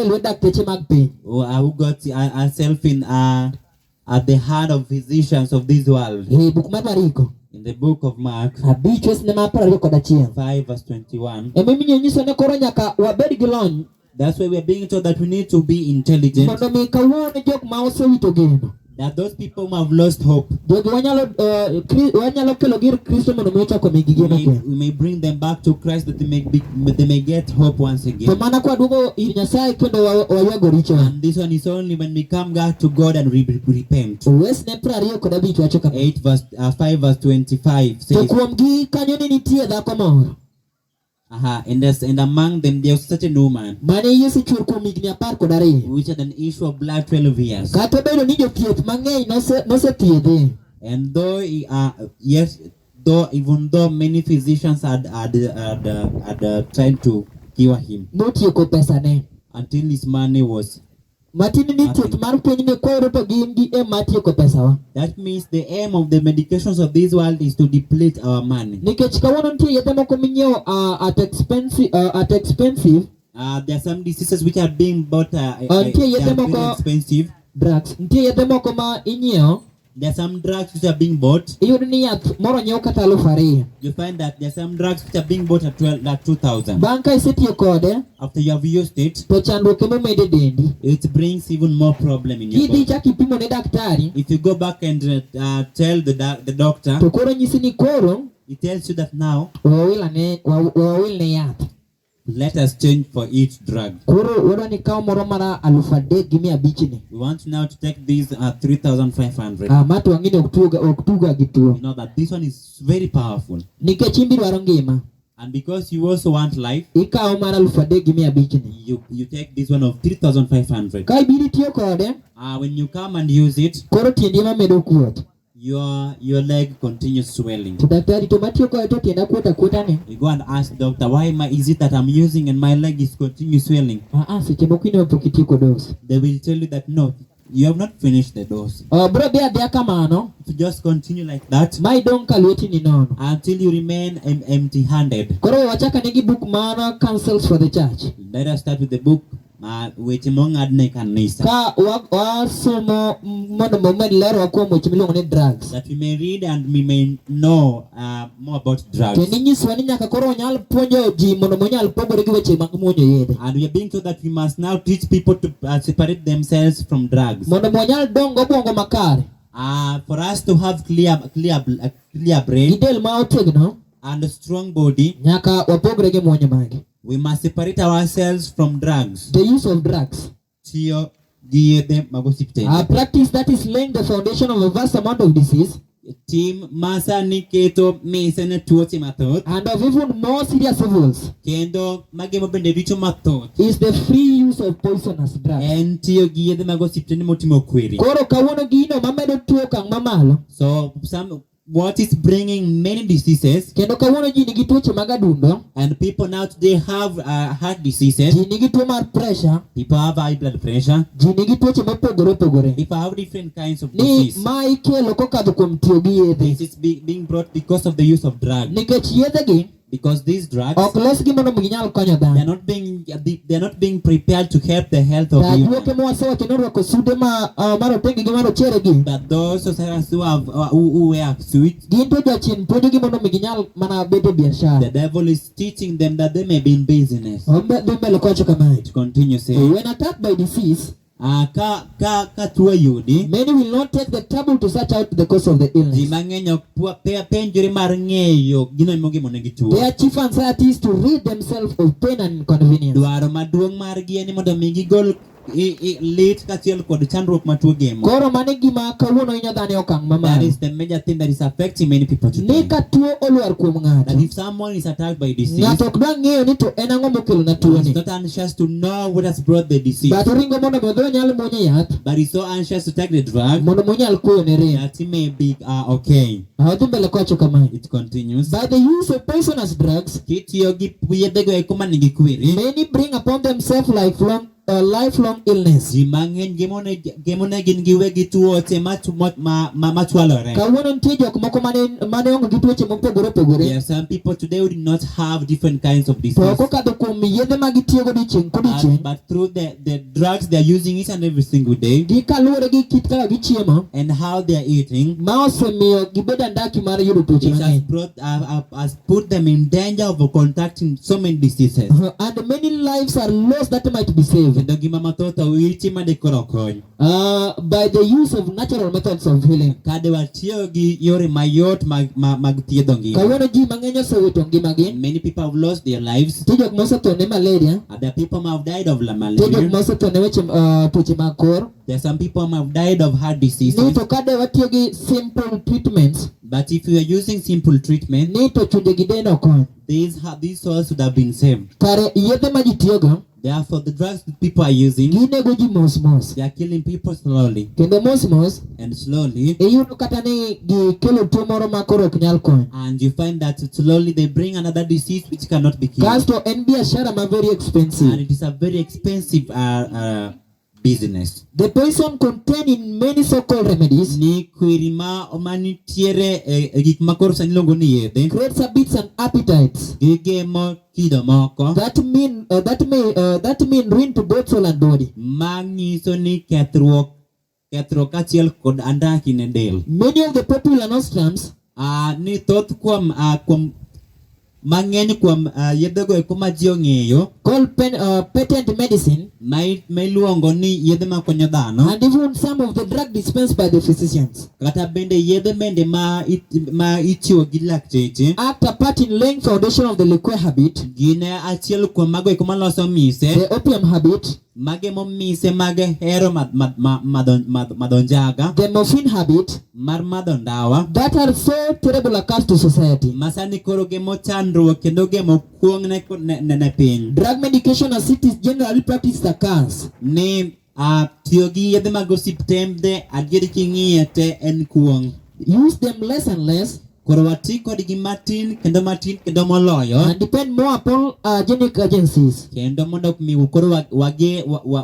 [SPEAKER 2] lwet dakteche mag piny.
[SPEAKER 1] Who got herself in at the hand of physicians of this world.
[SPEAKER 2] E buk mar Mariko
[SPEAKER 1] In the book of Mark
[SPEAKER 2] 5:21.
[SPEAKER 1] 5 verse 21.
[SPEAKER 2] Emomiyo nyiso ne koro nyaka wabed gi lony
[SPEAKER 1] That's why we are being told that we need to be intelligent.
[SPEAKER 2] mondo mi kawuono jok ma osewito geno,
[SPEAKER 1] That those people who have lost hope,
[SPEAKER 2] jogi wanyalo kelo gir Kristo mondo mi ochako migi geno kendo.
[SPEAKER 1] we may bring them back to Christ that they may get hope once
[SPEAKER 2] To
[SPEAKER 1] again.
[SPEAKER 2] mana kwaduogo ir Nyasaye kendo waywago richo.
[SPEAKER 1] And this one is only when we come back to God and repent.
[SPEAKER 2] Wesne 25 wacho kama:
[SPEAKER 1] 5 verse 25
[SPEAKER 2] to
[SPEAKER 1] says,
[SPEAKER 2] kuomgi kanyo ne nitie dhako moro
[SPEAKER 1] and among them there was such a woman
[SPEAKER 2] mane iye osechwer kuom higni 12,
[SPEAKER 1] which had an issue of blood 12 years.
[SPEAKER 2] kata obedo ni jothieth mang'eny nosethiedhe.
[SPEAKER 1] And even though many physicians had tried to cure him,
[SPEAKER 2] Notieko pesane.
[SPEAKER 1] until his money was.
[SPEAKER 2] Matini ni thieth mar pinyni koro to gin gi matieko pesawa.
[SPEAKER 1] That means the aim of the medications of this world is to deplete our money.
[SPEAKER 2] Nikech kawuono nitie yedhe moko minyiewo at expensive
[SPEAKER 1] There are some diseases which are being bought
[SPEAKER 2] nitie
[SPEAKER 1] they
[SPEAKER 2] yedhe
[SPEAKER 1] are very
[SPEAKER 2] moko
[SPEAKER 1] expensive.
[SPEAKER 2] drugs. Nitie yedhe moko ma inyiewo,
[SPEAKER 1] There are some drugs which are being bought.
[SPEAKER 2] iyudo ni yath moro nyiew kata 2,000.
[SPEAKER 1] You find that there are some drugs which are being bought at 2,000.
[SPEAKER 2] Bang' ka isetiyo kode,
[SPEAKER 1] After you have used it,
[SPEAKER 2] to chandruok ema omede dendi.
[SPEAKER 1] it brings even more problem in your
[SPEAKER 2] Kidhi
[SPEAKER 1] body.
[SPEAKER 2] chak ipimo ne daktari,
[SPEAKER 1] If you go back and tell the doctor,
[SPEAKER 2] to koro nyisi ni koro
[SPEAKER 1] he tells you that now
[SPEAKER 2] wawil ne yath.
[SPEAKER 1] let us change for each drug.
[SPEAKER 2] Koro wadwa ni kaw moro mara 3,500 ni.
[SPEAKER 1] We want now to take these 3,500.
[SPEAKER 2] Ma to wang'ini ok tuga gi tuo.
[SPEAKER 1] You know that this one is very powerful.
[SPEAKER 2] Nikech imbi dwaro ngima,
[SPEAKER 1] And because you also want life,
[SPEAKER 2] ikaw mar 3,500 ni.
[SPEAKER 1] you take this one of 3,500.
[SPEAKER 2] Ka ibiro tiyo kode,
[SPEAKER 1] When you come and use it,
[SPEAKER 2] koro tiendi ema medo kuot.
[SPEAKER 1] your leg continues swelling.
[SPEAKER 2] To daktari to matiyo kode to tienda kuot akuota ni.
[SPEAKER 1] You go and ask doctor, why is it that I'm using and my leg is continue swelling?
[SPEAKER 2] Seche moko ine pok itieko dose.
[SPEAKER 1] They will tell you that no, you have not finished the dose.
[SPEAKER 2] Bro dhi adhiya kamano,
[SPEAKER 1] If you just continue like that
[SPEAKER 2] ma idong' ka lweti ni nono.
[SPEAKER 1] until you remain empty-handed.
[SPEAKER 2] Koro wachaka negi book mano Counsels for the Church.
[SPEAKER 1] Let us start with the book which mong'adne kanisa,
[SPEAKER 2] Ka wasomo mondo momed lero kuom weche miluongo ni drugs.
[SPEAKER 1] that we may read and we may know more about drugs.
[SPEAKER 2] Kendo inyisowa ni nyaka koro onyal puonjo ji mondo monyal pogore gi weche mag muonyo yedhe.
[SPEAKER 1] And we are being told that we must now teach people to separate themselves from drugs.
[SPEAKER 2] Mondo monyal dongo obwongo makare.
[SPEAKER 1] For us to have clear
[SPEAKER 2] Gi
[SPEAKER 1] brain
[SPEAKER 2] del ma otegno,
[SPEAKER 1] and a strong body,
[SPEAKER 2] nyaka wapogre gi muonyo magi.
[SPEAKER 1] we must separate ourselves from drugs.
[SPEAKER 2] The use of drugs.
[SPEAKER 1] Tiyo gi yedhe mag osiptende.
[SPEAKER 2] A practice that is laying the foundation of a vast amount of disease.
[SPEAKER 1] Team masa ni keto mise ne tuoche mathoth
[SPEAKER 2] and of even more serious evils
[SPEAKER 1] kendo magemo bende richo mathoth
[SPEAKER 2] is the free use of poisonous drugs.
[SPEAKER 1] en tiyo gi yedhe mag osiptende motimo kwiri.
[SPEAKER 2] Koro kawuono gino mamedo tuo okang' mamalo.
[SPEAKER 1] So what is bringing many diseases,
[SPEAKER 2] Kendo kawuono ji nigi tuoche mag adundo.
[SPEAKER 1] and people now today have heart diseases,
[SPEAKER 2] Ji nigi tuo mar pressure.
[SPEAKER 1] people have high blood pressure,
[SPEAKER 2] Ji nigi tuoche mopogore opogore.
[SPEAKER 1] people have different kinds of
[SPEAKER 2] Ni
[SPEAKER 1] disease.
[SPEAKER 2] ma ikelo kokadho kuom tiyo gi yedhe.
[SPEAKER 1] This is being brought because of the use of drugs,
[SPEAKER 2] Nikech yedhegi
[SPEAKER 1] because these drugs
[SPEAKER 2] ok losgi mondo mi ginyal konyo
[SPEAKER 1] they're
[SPEAKER 2] dhano.
[SPEAKER 1] not being prepared to help the health of
[SPEAKER 2] Dajuoke
[SPEAKER 1] humans.
[SPEAKER 2] mwasewacho ni orwako sude marotenge gi marocheregi.
[SPEAKER 1] But those societies who wear suits,
[SPEAKER 2] Gin to jachien puonjogi mondo mi ginyal mana bedo biashara.
[SPEAKER 1] the devil is teaching them that they may be in business.
[SPEAKER 2] Dhi mbele kowacho kamae.
[SPEAKER 1] It continues saying,
[SPEAKER 2] When attacked by disease,
[SPEAKER 1] ka tuo yudi,
[SPEAKER 2] many will not take the trouble to search out the cause of the
[SPEAKER 1] ji
[SPEAKER 2] illness.
[SPEAKER 1] mang'eny ok penjore mar ng'eyo gino mogimonegi tuo.
[SPEAKER 2] Their chief anxiety is to rid themselves of pain and inconvenience.
[SPEAKER 1] Dwaro maduong' margi en ni mondo mi gigol lit kachiel kod chandruok ma tuo gemo.
[SPEAKER 2] Koro mane gima kawuono hinyo dhano e okang'
[SPEAKER 1] That
[SPEAKER 2] mamalo.
[SPEAKER 1] is the major thing that is affecting many people
[SPEAKER 2] Ni
[SPEAKER 1] today.
[SPEAKER 2] ka tuo olwar kuom
[SPEAKER 1] That
[SPEAKER 2] ng'ato,
[SPEAKER 1] if someone is attacked by disease,
[SPEAKER 2] ng'ato ok dwa ng'eyo ni to en ang'o mokelo na tuo
[SPEAKER 1] he's
[SPEAKER 2] ni.
[SPEAKER 1] not anxious to know what has brought the disease,
[SPEAKER 2] But oringo mondo mi odhi onyal muonye yath
[SPEAKER 1] but he's so anxious to take the drug
[SPEAKER 2] mondo mi onyal kuyo ne rem.
[SPEAKER 1] that he may be okay.
[SPEAKER 2] Odhi mbele kowacho kamae.
[SPEAKER 1] It continues.
[SPEAKER 2] By the use of poisonous drugs,
[SPEAKER 1] Kitiyo gi yedhego eko manigi kwiri,
[SPEAKER 2] many bring upon themselves lifelong illness.
[SPEAKER 1] ji mang'eny gemone gin giwegi tuoche machwalore.
[SPEAKER 2] Kawuono nitie jok moko mane onge gi tuoche mopogore opogore.
[SPEAKER 1] There are some people today who do not have different kinds of
[SPEAKER 2] To
[SPEAKER 1] disease,
[SPEAKER 2] kokadho kuom yedhe ma gitiyo go odiochieng' kodiochieng',
[SPEAKER 1] but through the drugs they are using each and every single day
[SPEAKER 2] gi kaluwore gi kit kaka gichiemo,
[SPEAKER 1] and how they are eating,
[SPEAKER 2] ma osemiyo gibedo andaki mar yudo tuoche
[SPEAKER 1] it
[SPEAKER 2] mang'eny.
[SPEAKER 1] has put them in danger of contacting so many diseases.
[SPEAKER 2] And many lives are lost that might be saved
[SPEAKER 1] Kendo gima mathoth owiti madekoro kony
[SPEAKER 2] by the use of natural methods of healing.
[SPEAKER 1] kade watiyo gi yore mayot mag thiedho ngima.
[SPEAKER 2] Kawuono ji mang'eny osewito ngimagi.
[SPEAKER 1] Many people have lost their lives.
[SPEAKER 2] Nitie jok mosetho ne malaria.
[SPEAKER 1] Other people have died of
[SPEAKER 2] Nitie jok
[SPEAKER 1] malaria.
[SPEAKER 2] mosetho ne tuoche mag kor.
[SPEAKER 1] There are some people who have died of heart
[SPEAKER 2] Ni
[SPEAKER 1] diseases.
[SPEAKER 2] to kade watiyo gi simple treatments,
[SPEAKER 1] But if you are using simple treatment,
[SPEAKER 2] ni to chunjegi deno okony.
[SPEAKER 1] these souls would have been saved.
[SPEAKER 2] Kare yedhe ma ji tiyogo,
[SPEAKER 1] Therefore, the drugs that people are using,
[SPEAKER 2] ginego ji mos mos.
[SPEAKER 1] they are killing people slowly
[SPEAKER 2] Kendo mos mos,
[SPEAKER 1] and slowly.
[SPEAKER 2] iyudo kata ni gikelo tuo moro ma koro ok nyal konyo.
[SPEAKER 1] And you find that slowly they bring another disease which cannot be cured.
[SPEAKER 2] Kasto en biashara ma very
[SPEAKER 1] And
[SPEAKER 2] expensive.
[SPEAKER 1] it is a very expensive business.
[SPEAKER 2] The poison contained in many so-called remedies
[SPEAKER 1] Ni kwiri manitiere gik makoro sani luongo ni yedhe
[SPEAKER 2] creates habits and appetites
[SPEAKER 1] gigemo kido moko
[SPEAKER 2] that mean ruin to both soul and body.
[SPEAKER 1] manyiso ni kethruok achiel kod andaki ne del.
[SPEAKER 2] Many of the popular nostrums
[SPEAKER 1] Ni thoth kuom mang'eny kuom yedhego eko ma ji ong'eyo
[SPEAKER 2] called patent medicine,
[SPEAKER 1] ma iluongo ni yedhe makonyo dhano,
[SPEAKER 2] and even some of the drug dispensed by the physicians
[SPEAKER 1] kata bende yedhe bende ma ichiwo gi lakteche,
[SPEAKER 2] act a part in laying foundation of the liquor habit,
[SPEAKER 1] gin achiel kuom mago eko maloso mise,
[SPEAKER 2] the opium habit,
[SPEAKER 1] magemo mise mag hero madho njaga,
[SPEAKER 2] the morphine habit,
[SPEAKER 1] mar madho ndawa,
[SPEAKER 2] that are so terrible a curse to society.
[SPEAKER 1] masani koro gemo chandruok kendo gemo kuong' ne piny.
[SPEAKER 2] Drug medication as it is generally practiced a curse.
[SPEAKER 1] Ni tiyo gi yedhe mag osiptende adier king'iye te en kuong'.
[SPEAKER 2] Use them less and less
[SPEAKER 1] Koro wati kodgi matin kendo moloyo,
[SPEAKER 2] and depend more upon genic agencies.
[SPEAKER 1] kendo mondo mi koro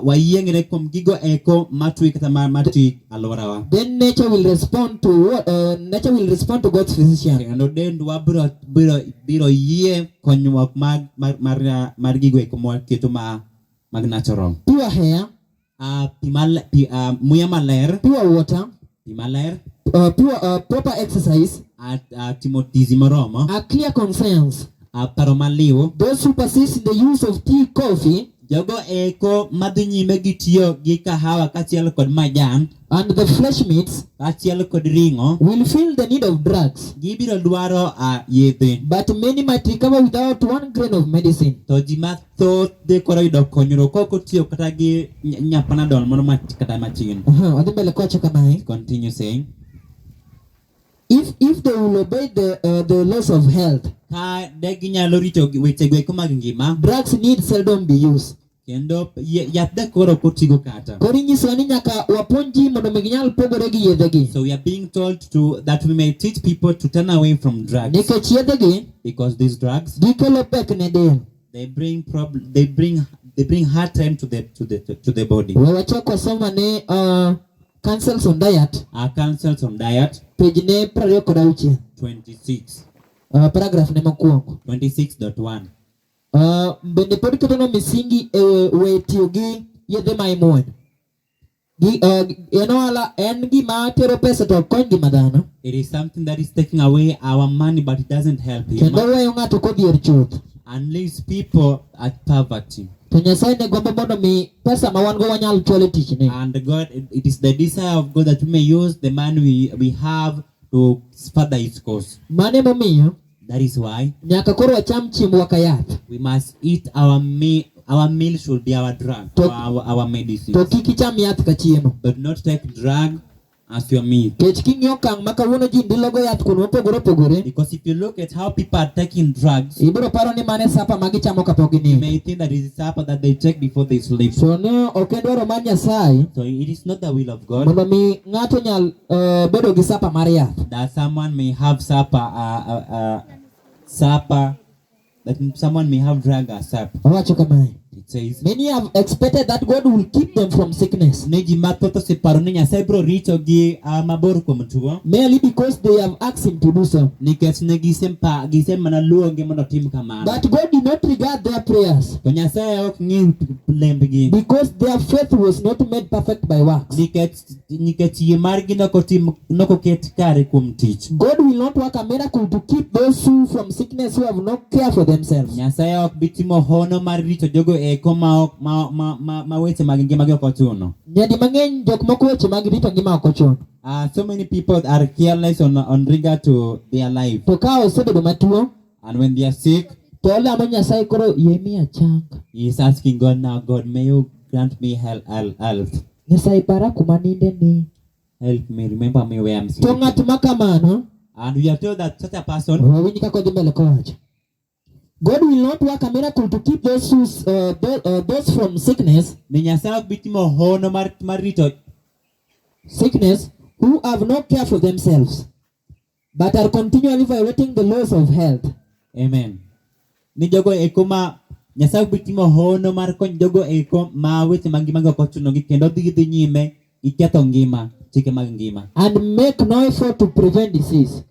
[SPEAKER 1] wayieng're kuom gigo eko matwi kata matwi alworawa.
[SPEAKER 2] Then nature will respond to God's physician.
[SPEAKER 1] Kendo dendwa biro yie konyruok mar gigo eko mwaketo mag natural.
[SPEAKER 2] Pure hair,
[SPEAKER 1] Muya maler,
[SPEAKER 2] pure water,
[SPEAKER 1] pi maler,
[SPEAKER 2] proper exercise,
[SPEAKER 1] timo tizi moromo,
[SPEAKER 2] a clear conscience.
[SPEAKER 1] paro maliw.
[SPEAKER 2] Those who persist in the use of tea, coffee,
[SPEAKER 1] Jogo eko madhi nyime gi tiyo gi kahawa kachiel kod majan,
[SPEAKER 2] and the flesh meats
[SPEAKER 1] kachiel kod ring'o,
[SPEAKER 2] will feel the need of drugs.
[SPEAKER 1] gibiro dwaro yedhe.
[SPEAKER 2] But many might recover without one grain of medicine.
[SPEAKER 1] To ji mathoth dhi koro yudo konyruok kok otiyo kata gi nyapanadol moro kata machin.
[SPEAKER 2] Odhi mbele kowacho kamae.
[SPEAKER 1] Continue saying.
[SPEAKER 2] if they will obey the laws of health,
[SPEAKER 1] ka de ginyalo rito weche go eko mag ngima,
[SPEAKER 2] drugs need seldom be used.
[SPEAKER 1] kendo yath de koro kotigo kata.
[SPEAKER 2] Koro inyiso ni nyaka wapuonji mondo mi ginyal pogore gi yedhegi.
[SPEAKER 1] So we are being told to that we may teach people to turn away from drugs,
[SPEAKER 2] Nikech yedhegi
[SPEAKER 1] because these drugs,
[SPEAKER 2] gikelo pek ne del.
[SPEAKER 1] they bring hard time to the body.
[SPEAKER 2] We wachak wasoma ne cancels on diet,
[SPEAKER 1] Our counsels on diet,
[SPEAKER 2] page ne 26,
[SPEAKER 1] 26,
[SPEAKER 2] paragraph ne mokwongo.
[SPEAKER 1] 26.1.
[SPEAKER 2] Bende pod ketono misingi we tiyo gi yedhe ma imuonyo. En gima tero pesa to ok kony ngima dhano.
[SPEAKER 1] It is something that is taking away our money, but it doesn't help him.
[SPEAKER 2] Kendo weyo ng'ato kodhier chuth.
[SPEAKER 1] And leaves people at poverty.
[SPEAKER 2] To Nyasaye ne gombo mondo mi pesa ma wan go wanyal chwalo e tichne.
[SPEAKER 1] And God, it is the desire of God that we may use the money we have to further His cause.
[SPEAKER 2] Mane momiyo
[SPEAKER 1] That is why
[SPEAKER 2] nyaka koro wacham chiembwa ka yath.
[SPEAKER 1] we must eat our meal. Our meal should be our drug,
[SPEAKER 2] To-
[SPEAKER 1] our medicine.
[SPEAKER 2] To kik icham yath ka chiemo.
[SPEAKER 1] But not take drug as your meal.
[SPEAKER 2] Kech king'iyo okang' ma kawuono ji ndilogo yath kuno mopogore opogore,
[SPEAKER 1] Because if you look at how people are taking drugs,
[SPEAKER 2] ibiro paro ni mane sapa ma gichamo kapok
[SPEAKER 1] you
[SPEAKER 2] ginindo.
[SPEAKER 1] may think that it is supper that they take before they sleep.
[SPEAKER 2] So ne ok en dwaro mar Nyasaye
[SPEAKER 1] So it is not the will of God
[SPEAKER 2] mondo mi ng'ato nyal bedo gi sapa mar yath.
[SPEAKER 1] that someone may have supper, that someone may have drug as supper.
[SPEAKER 2] Owacho kamae.
[SPEAKER 1] It says,
[SPEAKER 2] Many have expected that God will keep them from sickness,
[SPEAKER 1] ne ji mathoth oseparo ni Nyasaye biro ritogi mabor kuom tuo,
[SPEAKER 2] merely because they have asked him to do so.
[SPEAKER 1] nikech ne gisemana luonge mondo otim kamano.
[SPEAKER 2] But God did not regard their prayers,
[SPEAKER 1] To Nyasaye ok ng'i lembgi,
[SPEAKER 2] because their faith was not made perfect by works.
[SPEAKER 1] nikech yie margi nokoket kare kuom tich.
[SPEAKER 2] God will not work a miracle to keep those who from sickness who have no care for themselves.
[SPEAKER 1] Nyasaye ok bi timo hono mar rito jogo eko ma weche mag ngimagi ok ochuno.
[SPEAKER 2] Nyadi mang'eny jok moko weche mag rito ngima ok ochuno.
[SPEAKER 1] So many people are careless on regard to their life,
[SPEAKER 2] To ka osebedo matuo,
[SPEAKER 1] and when they are sick,
[SPEAKER 2] to olamo Nyasaye koro yie miya chang.
[SPEAKER 1] he is asking God now, God, may you grant me health.
[SPEAKER 2] Nyasaye para kuma ninde ni.
[SPEAKER 1] Help me, remember me where I'm
[SPEAKER 2] To
[SPEAKER 1] sleeping.
[SPEAKER 2] ng'at ma kamano,
[SPEAKER 1] And we are told that such a person,
[SPEAKER 2] wawinji kaka odhi mbele kowacho. God will not work a miracle to keep those those from sickness
[SPEAKER 1] ni Nyasaye ok bi timo hono mar rito
[SPEAKER 2] who have no care for themselves, but are continually violating the laws of health.
[SPEAKER 1] Amen. Ni jogo eko ma Nyasaye ok bi timo hono mar konyo jogo eko ma weche mag ngimagi ok ochunogi, kendo dhi nyime gi ketho ngima, chike mag ngima,
[SPEAKER 2] And make no effort to prevent disease.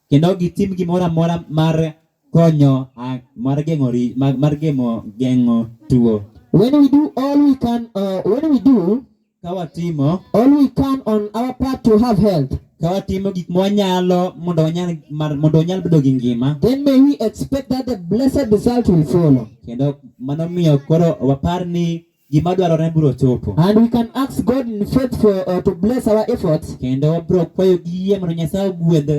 [SPEAKER 1] kendo gitim gimoro amora mar konyo mar geng'o tuo.
[SPEAKER 2] When we do all we can,
[SPEAKER 1] Ka watimo
[SPEAKER 2] all we can on our part to have health,
[SPEAKER 1] gik mwanyalo mondo wanyal bedo gi ngima,
[SPEAKER 2] then may we expect that the blessed result will follow.
[SPEAKER 1] kendo mano miyo koro wapar ni gima dwarore biro chopo,
[SPEAKER 2] And we can ask God in faith for to bless our efforts
[SPEAKER 1] kendo wabiro kwayo gi yie mondo Nyasaye ogwedh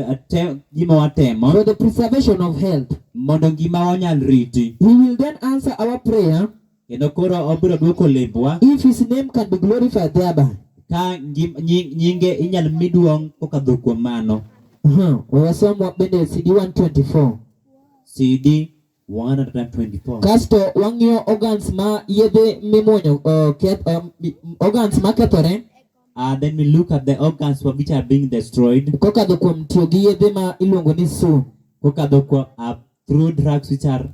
[SPEAKER 1] gima watemo
[SPEAKER 2] for the preservation of health.
[SPEAKER 1] mondo ngima wanyal riti,
[SPEAKER 2] He will then answer our prayer
[SPEAKER 1] kendo koro obiro duoko lembwa
[SPEAKER 2] if his name can be glorified thereby.
[SPEAKER 1] ka nyinge inyal mi duong' kokadho kuom mano.
[SPEAKER 2] Wasomwa bende CD 124.
[SPEAKER 1] CD 124.
[SPEAKER 2] Kasto wang'iyo organs ma yedhe mimuonyo organs ma kethore
[SPEAKER 1] Then we look at the organs which are being destroyed
[SPEAKER 2] kokadho kuom tiyo gi yedhe ma iluongo ni sum.
[SPEAKER 1] kokadho kuom through drugs which are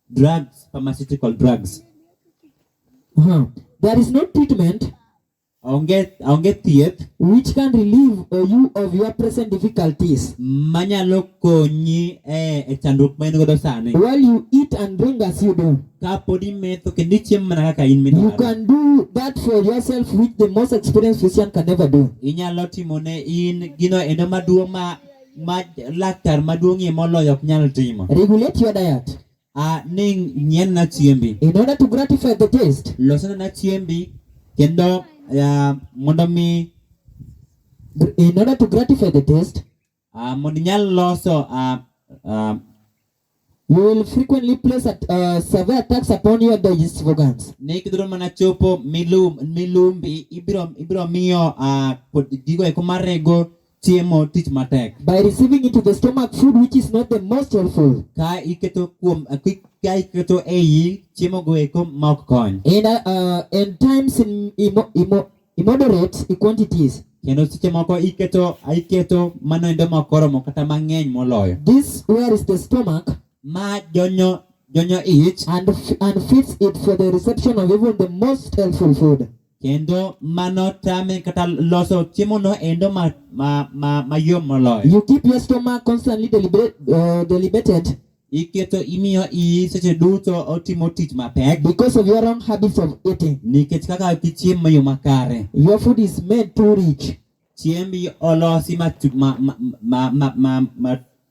[SPEAKER 1] drugs, pharmaceutical drugs.
[SPEAKER 2] There is no treatment
[SPEAKER 1] Onge thieth
[SPEAKER 2] which can relieve you of your present difficulties
[SPEAKER 1] manyalo konyi e chandruok ma in godo sani.
[SPEAKER 2] while you eat and drink as you do.
[SPEAKER 1] Ka pod imetho kendo ichiemo mana kaka in
[SPEAKER 2] You
[SPEAKER 1] midwaro.
[SPEAKER 2] can do that for yourself, which the most experienced physician can never do.
[SPEAKER 1] Inyalo timo ne in gino eno maduong' ma laktar maduong'ie moloyo ok nyal timo.
[SPEAKER 2] Regulate your diet
[SPEAKER 1] Ni nyien na chiembi,
[SPEAKER 2] in order to gratify the taste.
[SPEAKER 1] losana na chiembi kendo mondo mi
[SPEAKER 2] In order to gratify the taste,
[SPEAKER 1] mondo inyal loso
[SPEAKER 2] you will frequently place severe attacks upon your digestive organs.
[SPEAKER 1] ne kidro mana chopo milumbi ibiro miyo gigo eko marego chiemo tich matek.
[SPEAKER 2] by receiving into the stomach food which is not the most helpful.
[SPEAKER 1] Ka iketo ei chiemo go eko ma ok kony.
[SPEAKER 2] And times in immoderate quantities.
[SPEAKER 1] Kendo seche moko iketo manoendo makoromo kata mang'eny moloyo.
[SPEAKER 2] This where is the stomach
[SPEAKER 1] Ma jonyo ich
[SPEAKER 2] and fits it for the reception of even the most helpful food.
[SPEAKER 1] kendo mano tame kata loso chiemo no endo mayom moloyo.
[SPEAKER 2] You keep your stomach constantly deliberated
[SPEAKER 1] Iketo imiyo iyi seche duto otimo tich mapek
[SPEAKER 2] because of your wrong habits of eating.
[SPEAKER 1] nikech kaka kichiemo yo makare.
[SPEAKER 2] Your food is made too rich.
[SPEAKER 1] Chiembi olosi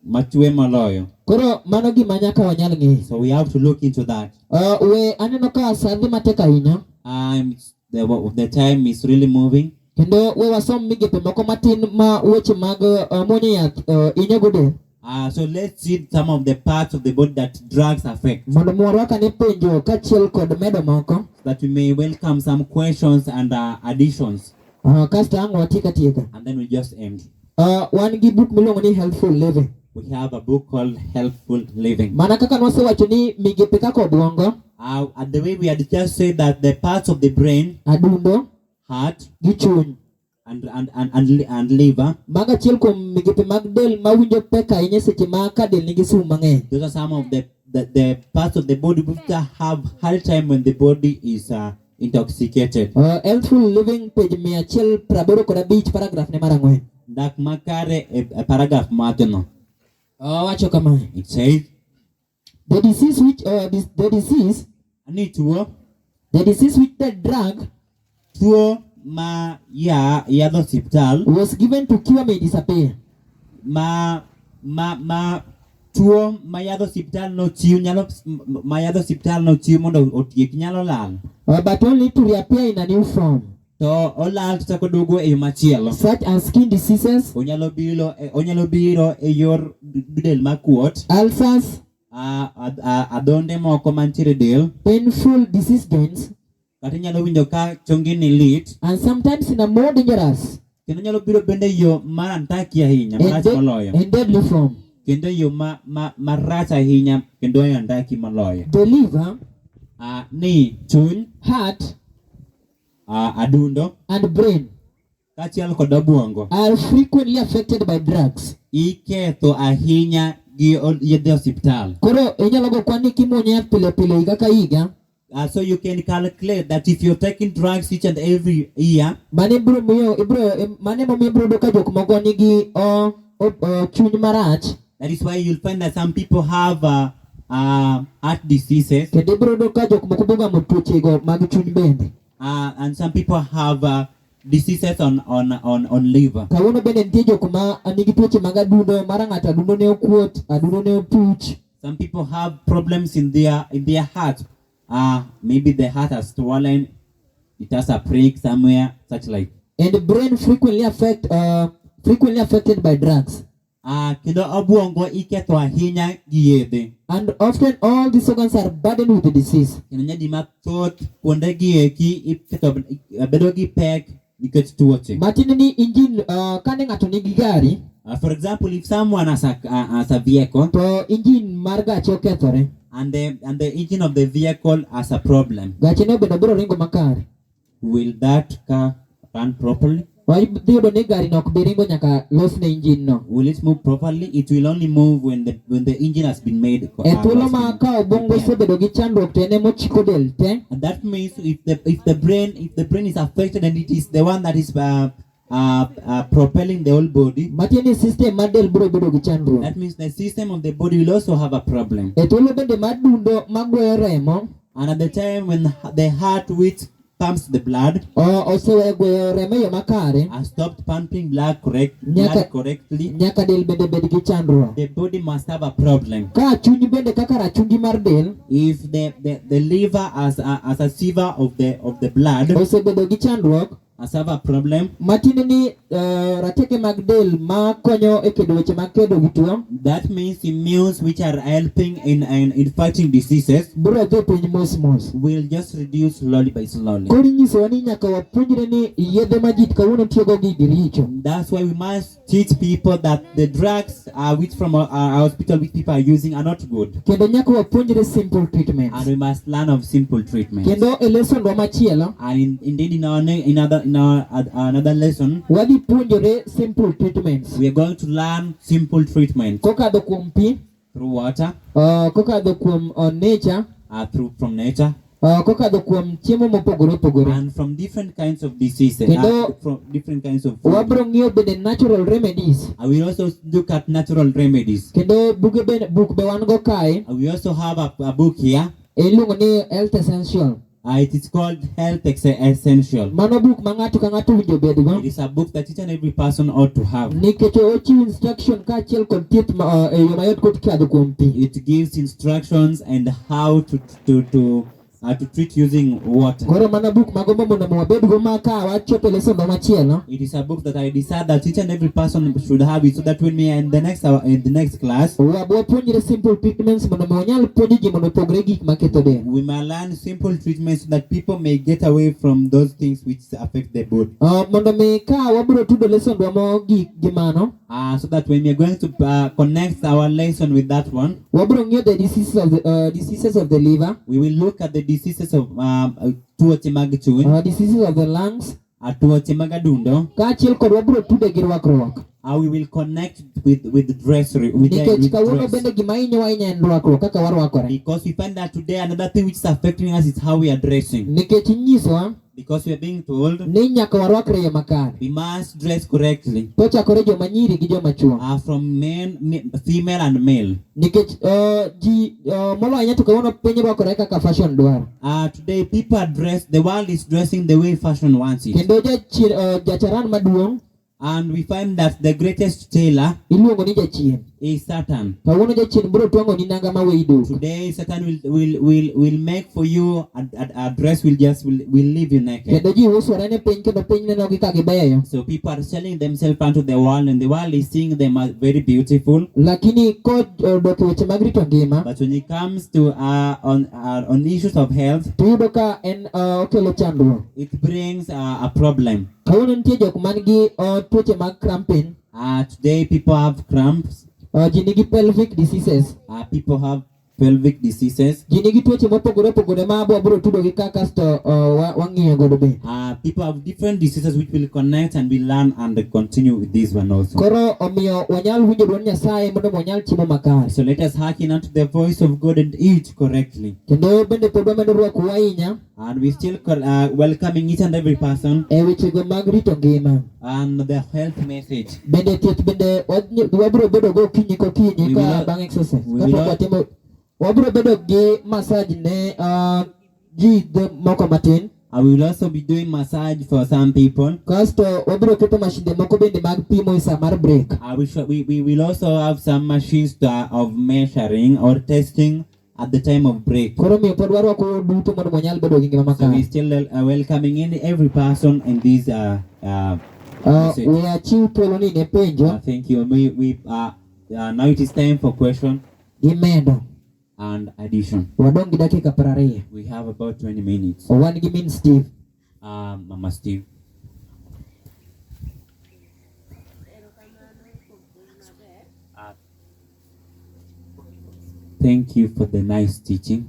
[SPEAKER 1] machwe moloyo.
[SPEAKER 2] Koro mano gima nyaka wanyal ng'eyo.
[SPEAKER 1] So we have to look into that.
[SPEAKER 2] We aneno ka sadhi matek ahinya.
[SPEAKER 1] The time is really moving.
[SPEAKER 2] Kendo we wasom migepe moko matin ma weche mag muonyo yath inyogo del.
[SPEAKER 1] So let's see some of the parts of the body that drugs affect,
[SPEAKER 2] Mondo mwarwakane penjo kachiel kod medo moko.
[SPEAKER 1] that we may welcome some questions and additions,
[SPEAKER 2] Kasto ang watieka tieka.
[SPEAKER 1] and then we just end.
[SPEAKER 2] Wan gi book miluongo ni Healthful Living.
[SPEAKER 1] We have a book called Healthful Living.
[SPEAKER 2] Mana kaka nwasewacho ni migepe kaka obwongo,
[SPEAKER 1] And the way we had just said that the parts of the brain,
[SPEAKER 2] adundo
[SPEAKER 1] heart,
[SPEAKER 2] gi chuny,
[SPEAKER 1] and liver,
[SPEAKER 2] mago achiel kuom migepe mag del mawinjo pek ahinya seche ma ka del nigi sum mang'eny.
[SPEAKER 1] those are some of the parts of the body which have hard time when the body is intoxicated.
[SPEAKER 2] Healthful Living page 185 paragraph ne mar 4.
[SPEAKER 1] Dak makare paragraph mateno.
[SPEAKER 2] Wacho kama,
[SPEAKER 1] It says,
[SPEAKER 2] the disease which
[SPEAKER 1] ani tuo
[SPEAKER 2] which the drug
[SPEAKER 1] tuo ma yadho hospital
[SPEAKER 2] was given to cure may disappear.
[SPEAKER 1] Tuo ma yadho hospital no chiw mondo otiek nyalo lal.
[SPEAKER 2] But only to reappear in a new form.
[SPEAKER 1] To olal to chako duogo e yo machielo.
[SPEAKER 2] Such as skin diseases,
[SPEAKER 1] Onyalo biro e yor del makuot,
[SPEAKER 2] ulcers,
[SPEAKER 1] adonde moko mantiere del,
[SPEAKER 2] painful disease joints,
[SPEAKER 1] kata inyalo winjo ka chongi ni lit,
[SPEAKER 2] and sometimes in a more dangerous
[SPEAKER 1] kendo nyalo biro bende yo marantaki ahinya, marach moloyo,
[SPEAKER 2] and deadly form.
[SPEAKER 1] kendo yo marach ahinya kendo yo andaki moloyo.
[SPEAKER 2] The liver,
[SPEAKER 1] Ni chuny,
[SPEAKER 2] heart,
[SPEAKER 1] adundo,
[SPEAKER 2] and brain
[SPEAKER 1] kachiel kod obwongo
[SPEAKER 2] are frequently affected by drugs.
[SPEAKER 1] iketho ahinya gi yedhe hospital.
[SPEAKER 2] Koro inyalo go kwan ni kimuonyo yath pile pile higa ka higa.
[SPEAKER 1] So you can calculate that if you're taking drugs each and every year,
[SPEAKER 2] Mane momiyo ibro do ka jok moko nigi chuny marach.
[SPEAKER 1] that is why you'll find that some people have heart diseases,
[SPEAKER 2] Kendo ibro do ka jok moko bogamo tuoche go mag chuny bende.
[SPEAKER 1] and some people have diseases on liver.
[SPEAKER 2] Kawuono bende nitie jok ma nigi tuoche mag adundo, mara ng'ato adundo ne okuot, adundo ne otuch.
[SPEAKER 1] Some people have problems in their heart. Maybe the heart has swollen, it has a prick somewhere, such like.
[SPEAKER 2] And the brain frequently affected by drugs.
[SPEAKER 1] Kendo obwongo iketho ahinya gi yedhe.
[SPEAKER 2] And often all these organs are burdened with the disease.
[SPEAKER 1] Kendo nyadi mathoth kuonde gi eki iketo bedo gi pek nikech tuoche.
[SPEAKER 2] Matinde ni engine kane ng'ato nigi gari,
[SPEAKER 1] For example, if someone has a vehicle,
[SPEAKER 2] to engine mar gache okethore,
[SPEAKER 1] and the engine of the vehicle has a problem,
[SPEAKER 2] gache ne obedo biro ringo makare,
[SPEAKER 1] will that car run properly?
[SPEAKER 2] wadhi yudo ni gari no ok bi ringo nyaka los ne engine no.
[SPEAKER 1] Will it move properly? It will only move when the engine has been made.
[SPEAKER 2] E thuolo ma ka obwongo osebedo gi chandruok to en ema ochiko del te.
[SPEAKER 1] And that means if the brain is affected and it is the one that is propelling the whole body,
[SPEAKER 2] Matiende system mar del biro bedo gi chandruok.
[SPEAKER 1] that means the system of the body will also have a problem.
[SPEAKER 2] E thuolo bende mar dundo magweyo remo,
[SPEAKER 1] And at the time when the heart which pumps the blood
[SPEAKER 2] oseweyo gweyo remo e yo makare,
[SPEAKER 1] has stopped pumping blood
[SPEAKER 2] Nyaka-
[SPEAKER 1] correctly,
[SPEAKER 2] nyaka del bende bed gi chandruok.
[SPEAKER 1] the body must have a problem.
[SPEAKER 2] Ka chuny bende kaka rachungi mar del
[SPEAKER 1] If the liver as a sieve of the blood
[SPEAKER 2] osebedo gi chandruok,
[SPEAKER 1] has have a problem.
[SPEAKER 2] Matiende ni rateke mag del ma konyo e kedo weche mag kedo gi tuo.
[SPEAKER 1] That means immunes which are helping in fighting diseases
[SPEAKER 2] Bro dhi piny mos mos.
[SPEAKER 1] will just reduce slowly by slowly.
[SPEAKER 2] Kori nyiso ni nyaka wapuonjre ni yedhe ma ji kawuono tiyogo gi richo.
[SPEAKER 1] That's why we must teach people that the drugs which from our hospital which people are using are not good.
[SPEAKER 2] Kendo nyaka wapuonjre simple treatments.
[SPEAKER 1] And we must learn of simple treatments.
[SPEAKER 2] Kendo e lesson wa machielo,
[SPEAKER 1] And indeed in another lesson,
[SPEAKER 2] wadhi puonjore simple treatments.
[SPEAKER 1] we are going to learn simple treatments
[SPEAKER 2] Kokadho kuom pi,
[SPEAKER 1] through water,
[SPEAKER 2] kokadho kuom nature,
[SPEAKER 1] from nature,
[SPEAKER 2] kokadho kuom chiemo mopogore opogore.
[SPEAKER 1] and from different kinds of diseases,
[SPEAKER 2] Kendo
[SPEAKER 1] from different kinds of food.
[SPEAKER 2] wabro ng'iyo bende natural remedies.
[SPEAKER 1] And we also look at natural remedies.
[SPEAKER 2] Kendo buk be wan go kae,
[SPEAKER 1] And we also have a book here.
[SPEAKER 2] iluongo ni Health Essential.
[SPEAKER 1] It is called Health Essential.
[SPEAKER 2] Mano buk ma ng'ato ka ng'ato winjo bedgo.
[SPEAKER 1] It is a book that each and every person ought to have.
[SPEAKER 2] Nikech ochiwo instruction kaachiel kod thieth e yo mayot kot kadho kuom pi.
[SPEAKER 1] It gives instructions and how to treat using water.
[SPEAKER 2] Koro mana buk magombo mondo wabedgo ma ka wachopo e lesson machielo.
[SPEAKER 1] It is a book that I decide that each and every person should have it, so that when we are in the next class,
[SPEAKER 2] Wapuonjre simple treatments mondo wanyal puonjo ji mondo opogre gik maketho del.
[SPEAKER 1] we may learn simple treatments so that people may get away from those things which affect the body.
[SPEAKER 2] Mondo mi ka wabro tudo lesson wa mogik gi mano,
[SPEAKER 1] So that when we are going to connect our lesson with that one,
[SPEAKER 2] wabro ng'iyo the diseases of the liver,
[SPEAKER 1] we will look at the diseases of tuoche mag chuny,
[SPEAKER 2] diseases of the lungs,
[SPEAKER 1] tuoche mag adundo.
[SPEAKER 2] kaachiel kod wabro tude gi rwakruok.
[SPEAKER 1] We will connect with dress.
[SPEAKER 2] Nikech kawuono bende gima hinyowa ahinya en rwakruok, kaka warwakore.
[SPEAKER 1] Because we find that today another thing which is affecting us is how we are dressing.
[SPEAKER 2] Nikech inyisowa
[SPEAKER 1] Because we are being told
[SPEAKER 2] ni nyaka warwakre e yo makare.
[SPEAKER 1] we must dress correctly.
[SPEAKER 2] Kochakore joma nyiri gi joma chuo.
[SPEAKER 1] From female and male.
[SPEAKER 2] Nikech ji molo ahinya to kawuono piny rwakore kaka fashion dwaro.
[SPEAKER 1] Today people are dressed, the world is dressing the way fashion wants it.
[SPEAKER 2] Kendo jacharan maduong'
[SPEAKER 1] And we find that the greatest tailor
[SPEAKER 2] iluongo ni jachien.
[SPEAKER 1] is Satan.
[SPEAKER 2] Kawuono jachien biro twang'o ni nanga ma weyi duk.
[SPEAKER 1] Today Satan will make for you a dress will leave you naked.
[SPEAKER 2] Kendo ji usore ne piny kendo piny nenogi ka gibeyo.
[SPEAKER 1] So people are selling themselves unto the world, and the world is seeing them as very beautiful.
[SPEAKER 2] Lakini kodok weche mag rito ngima,
[SPEAKER 1] But when it comes to on issues of health,
[SPEAKER 2] to yudo ka en okelo chandruok.
[SPEAKER 1] it brings a problem.
[SPEAKER 2] Kawuono nitie jok man gi tuoche mag cramping.
[SPEAKER 1] Today people have cramps.
[SPEAKER 2] Ji nigi pelvic diseases.
[SPEAKER 1] People have pelvic diseases.
[SPEAKER 2] Ji nigi tuoche mopogore opogore ma biro tudo gi ka kasto wang'iyo godo be.
[SPEAKER 1] People have different diseases which will connect, and we learn and continue with this one also.
[SPEAKER 2] Koro omiyo wanyal winjo dwond Nyasaye mondo wanyal chiemo makare.
[SPEAKER 1] So let us hearken unto the voice of God and eat correctly.
[SPEAKER 2] Kendo bende pod wamedo rwakowa ahinya
[SPEAKER 1] And we still welcoming each and every person
[SPEAKER 2] e wechego mag rito ngima.
[SPEAKER 1] and the health message.
[SPEAKER 2] Bende thieth bende wabiro bedo go okinyi kokinyi ka bang' exercise. Kapok watimo wabiro bedo gi massage ne ji moko matin.
[SPEAKER 1] I will also be doing massage for some people.
[SPEAKER 2] Kasto wabiro keto mashinde moko bende mag pimo e sa mar break.
[SPEAKER 1] We will also have some machines of measuring or testing at the time of break.
[SPEAKER 2] Koro miyo pod warwako duto mondo wanyal bedo gi ngima
[SPEAKER 1] So we
[SPEAKER 2] makare.
[SPEAKER 1] still welcoming in every person in this message.
[SPEAKER 2] We achieve thuolo ni ne penjo
[SPEAKER 1] Thank you. Now it is time for question
[SPEAKER 2] gi medo.
[SPEAKER 1] and addition.
[SPEAKER 2] Wadong' gi dakika 20.
[SPEAKER 1] We have about 20 minutes.
[SPEAKER 2] Wan gi min Steve.
[SPEAKER 1] Mama Steve. Thank you for the nice teaching.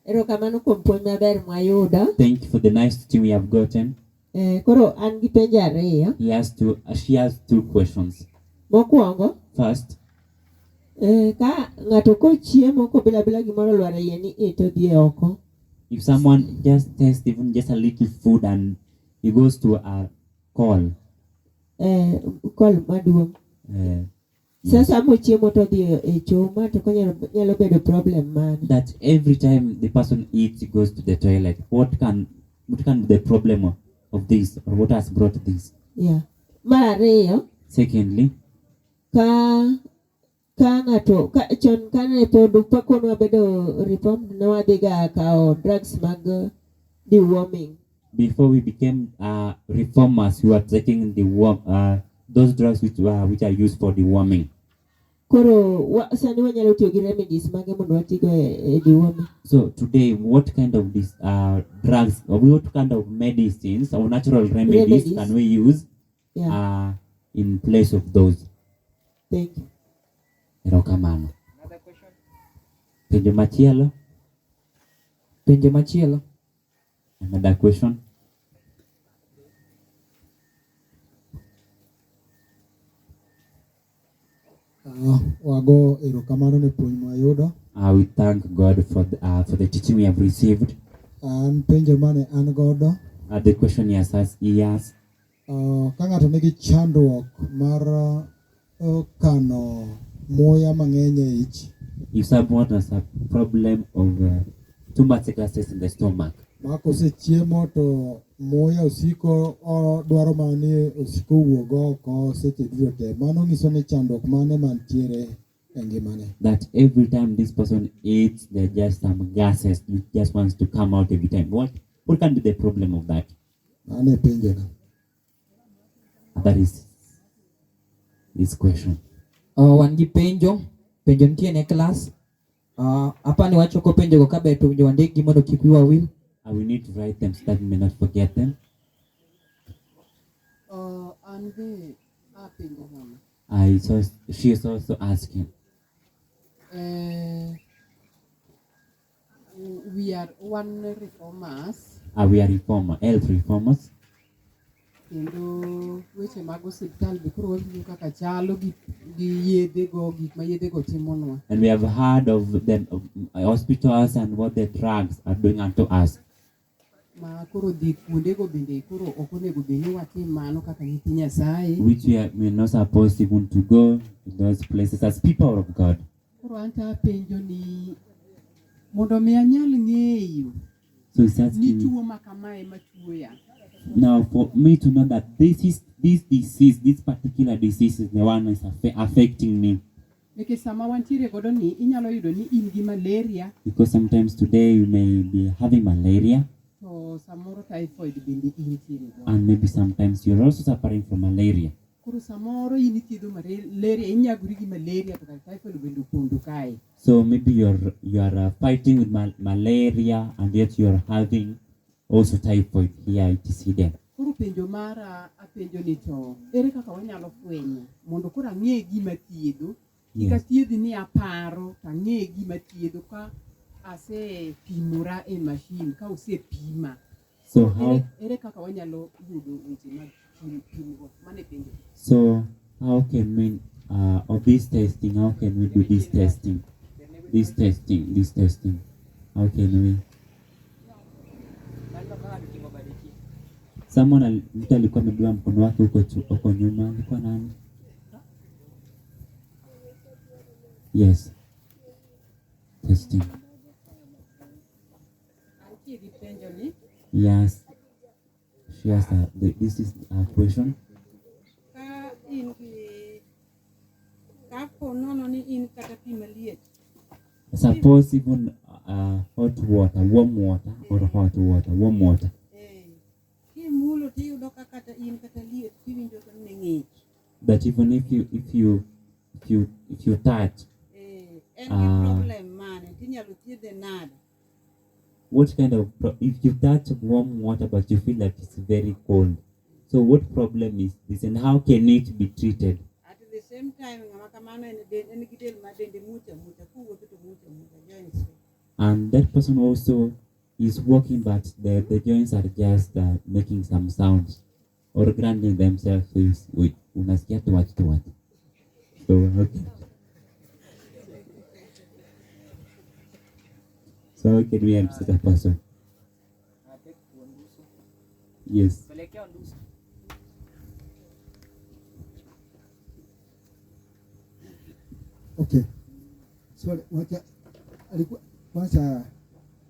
[SPEAKER 3] Erokamano kuom puonj maber mwayudo.
[SPEAKER 1] Thank you for the nice teaching we have gotten.
[SPEAKER 3] Koro an gi penjo ariyo.
[SPEAKER 1] She has two questions.
[SPEAKER 3] Mokwongo,
[SPEAKER 1] First,
[SPEAKER 3] ka ng'ato kochiemo kobila bila gimoro olwar e iye ni ito dhi oko.
[SPEAKER 1] if someone just tastes even just a little food and he goes to a call,
[SPEAKER 3] Kol maduong'.
[SPEAKER 1] yeah,
[SPEAKER 3] Sasa mochiemo to dhi e chuma to nyalo bedo problem mane.
[SPEAKER 1] that every time the person eats, he goes to the toilet. What can be the problem of this, or what has brought this?
[SPEAKER 3] Yeah. Mar ariyo,
[SPEAKER 1] Secondly,
[SPEAKER 3] ka ng'ato chon kane pod pakon wabedo reformed ne wadhiga kao drugs mag deworming.
[SPEAKER 1] before we became reformers, we were taking those drugs which are used for deworming.
[SPEAKER 3] Koro sani wanyalo tiyo gi remedies mage mondo watigo e deworming.
[SPEAKER 1] So today, what kind of these drugs, or what kind of medicines or natural remedies can we use in place of those?
[SPEAKER 3] Thank you.
[SPEAKER 1] Erokamano.
[SPEAKER 4] Another question?
[SPEAKER 1] Penjo machielo?
[SPEAKER 2] Penjo machielo.
[SPEAKER 1] Another question?
[SPEAKER 5] Wago erokamano ne puonj mwayudo.
[SPEAKER 1] We thank God for the teaching we have received.
[SPEAKER 5] An penjo mane an godo.
[SPEAKER 1] The question he has asked,
[SPEAKER 5] Ka ng'ato nigi chandruok mar kano muya mang'eny e ich.
[SPEAKER 1] if someone has a problem of too much gases in the stomach,
[SPEAKER 5] Ma kosechiemo to muya osiko dwaro mani osiko wuog oko seche duto te. Mano nyiso ni chandruok mane mantiere e ngimane.
[SPEAKER 1] that every time this person eats, there are just some gases which just wants to come out every time. What can be the problem of that?
[SPEAKER 5] Mano e penjo na.
[SPEAKER 1] That is this question.
[SPEAKER 2] Wan gi penjo nitie ne class. Apani wachoko penjo go kabe to winjo wandik gi mondo kik wiwa wil.
[SPEAKER 1] We need to write them so that we may not forget them.
[SPEAKER 4] And the penjo mama.
[SPEAKER 1] She is also asking.
[SPEAKER 4] We are one reformers.
[SPEAKER 1] We are health reformers.
[SPEAKER 4] Kendo weche mag osiptal be koro wawinjo kaka chalo gi yedhe go, gik ma yedhe go timonwa.
[SPEAKER 1] And we have heard of the hospitals and what the drugs are doing unto us.
[SPEAKER 4] Ma koro dhi kuonde go bende koro ok onego bed ni watim mano kaka nyithi Nyasaye.
[SPEAKER 1] Which we are not supposed even to go to those places as people of God.
[SPEAKER 4] Koro anta apenjo ni mondo mi anyal ng'eyo
[SPEAKER 1] So he's
[SPEAKER 4] ni
[SPEAKER 1] asking
[SPEAKER 4] tuo ma kamae matuoya.
[SPEAKER 1] now for me to know that this particular disease is the one that is affecting me.
[SPEAKER 4] Nikech sama wantiere godo ni inyalo yudo ni in gi malaria.
[SPEAKER 1] Because sometimes today you may be having malaria.
[SPEAKER 4] To samoro typhoid bende intiere go.
[SPEAKER 1] And maybe sometimes you're also suffering from malaria.
[SPEAKER 4] Koro samoro in ithiedho malaria, inyagori gi malaria to typhoid bende opondo kae.
[SPEAKER 1] So maybe you are fighting with malaria and yet you're having also typhoid here it is hidden.
[SPEAKER 4] Koro penjo mara apenjo ni to ere kaka wanyalo fwenyo mondo koro ang'e gima thiedho. Ika thiedhi ni aparo to ang'e gima thiedho ka ase pimora e machine ka osepima.
[SPEAKER 1] So how
[SPEAKER 4] ere kaka wanyalo yudo weche mag pimo mane penjo.
[SPEAKER 1] So how can we of this testing, how can we do this testing? This testing. How can we? Someone mtu alikuwa amebeba mkono wake huko nyuma, alikuwa nani? Yes. Testing. Yes. She has this is a question. Suppose even hot water, warm water, or hot water, warm water. That even if you touch, what kind of if you touch warm water but you feel like it's very cold, so what problem is this and how can it be treated?
[SPEAKER 6] At the same time,
[SPEAKER 1] and that person also is walking but the joints are just making some sounds or grinding themselves, so unasikia tu watu. So okay. So how can we help such a person? Yes.
[SPEAKER 5] Okay. So alikuwa kwanza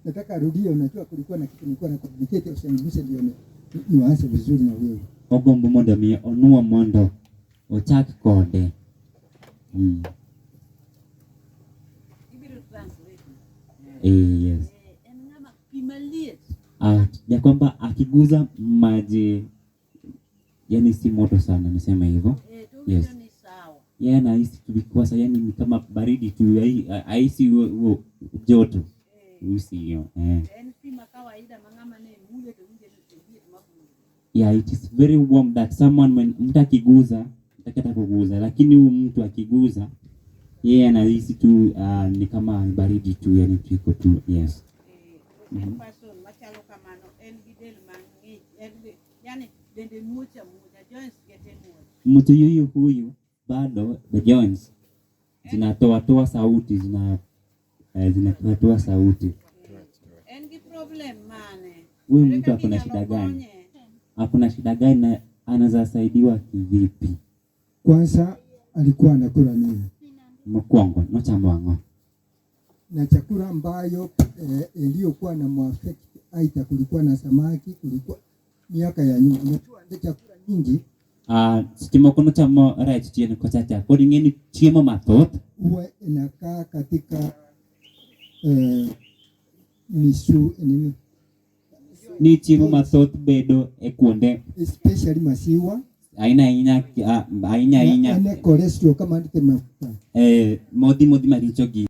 [SPEAKER 5] nataka arudie, unajua kulikuwa na kitu nilikuwa na communicate usiangushe ndio ni waanze vizuri na wewe.
[SPEAKER 1] Ogombo mondo mi onuo mondo ochak kode.
[SPEAKER 6] ibiro translate.
[SPEAKER 1] Yes.
[SPEAKER 6] En ng'ama pima liet.
[SPEAKER 1] ya kwamba akiguza maji yani si moto sana, niseme hivyo. Yes. Yeye anahisi tulikuwa sasa, yani ni kama baridi tu, haisi huo joto. Usi hiyo. Yeah, it is very warm that someone when mtu akiguza, atakata kuguza, lakini huyu mtu akiguza yeye anahisi tu ni kama baridi tu, yani tuko tu. Yes. Mtu huyu bado the joints zinatoa sauti, zinatoa sauti. Huyu mtu akona shida gani? Hakuna shida gani na anaweza saidiwa kivipi?
[SPEAKER 6] Kwanza alikuwa anakula nini?
[SPEAKER 1] Mkongo, no chamwango.
[SPEAKER 6] Na chakula ambayo iliyokuwa na muaffect, aita kulikuwa na samaki, kulikuwa miaka ya nyuma. Unajua chakula nyingi
[SPEAKER 1] sitimo kono chamo right tiene ko chacha. Kodi ngeni chiemo mathoth
[SPEAKER 6] huwa inakaa katika misu nini?
[SPEAKER 1] Ni chiemo mathoth bedo kuonde
[SPEAKER 6] Especially masiwa.
[SPEAKER 1] Aina
[SPEAKER 6] ene cholesterol kama ndite mafuta.
[SPEAKER 1] Modi maricho gi.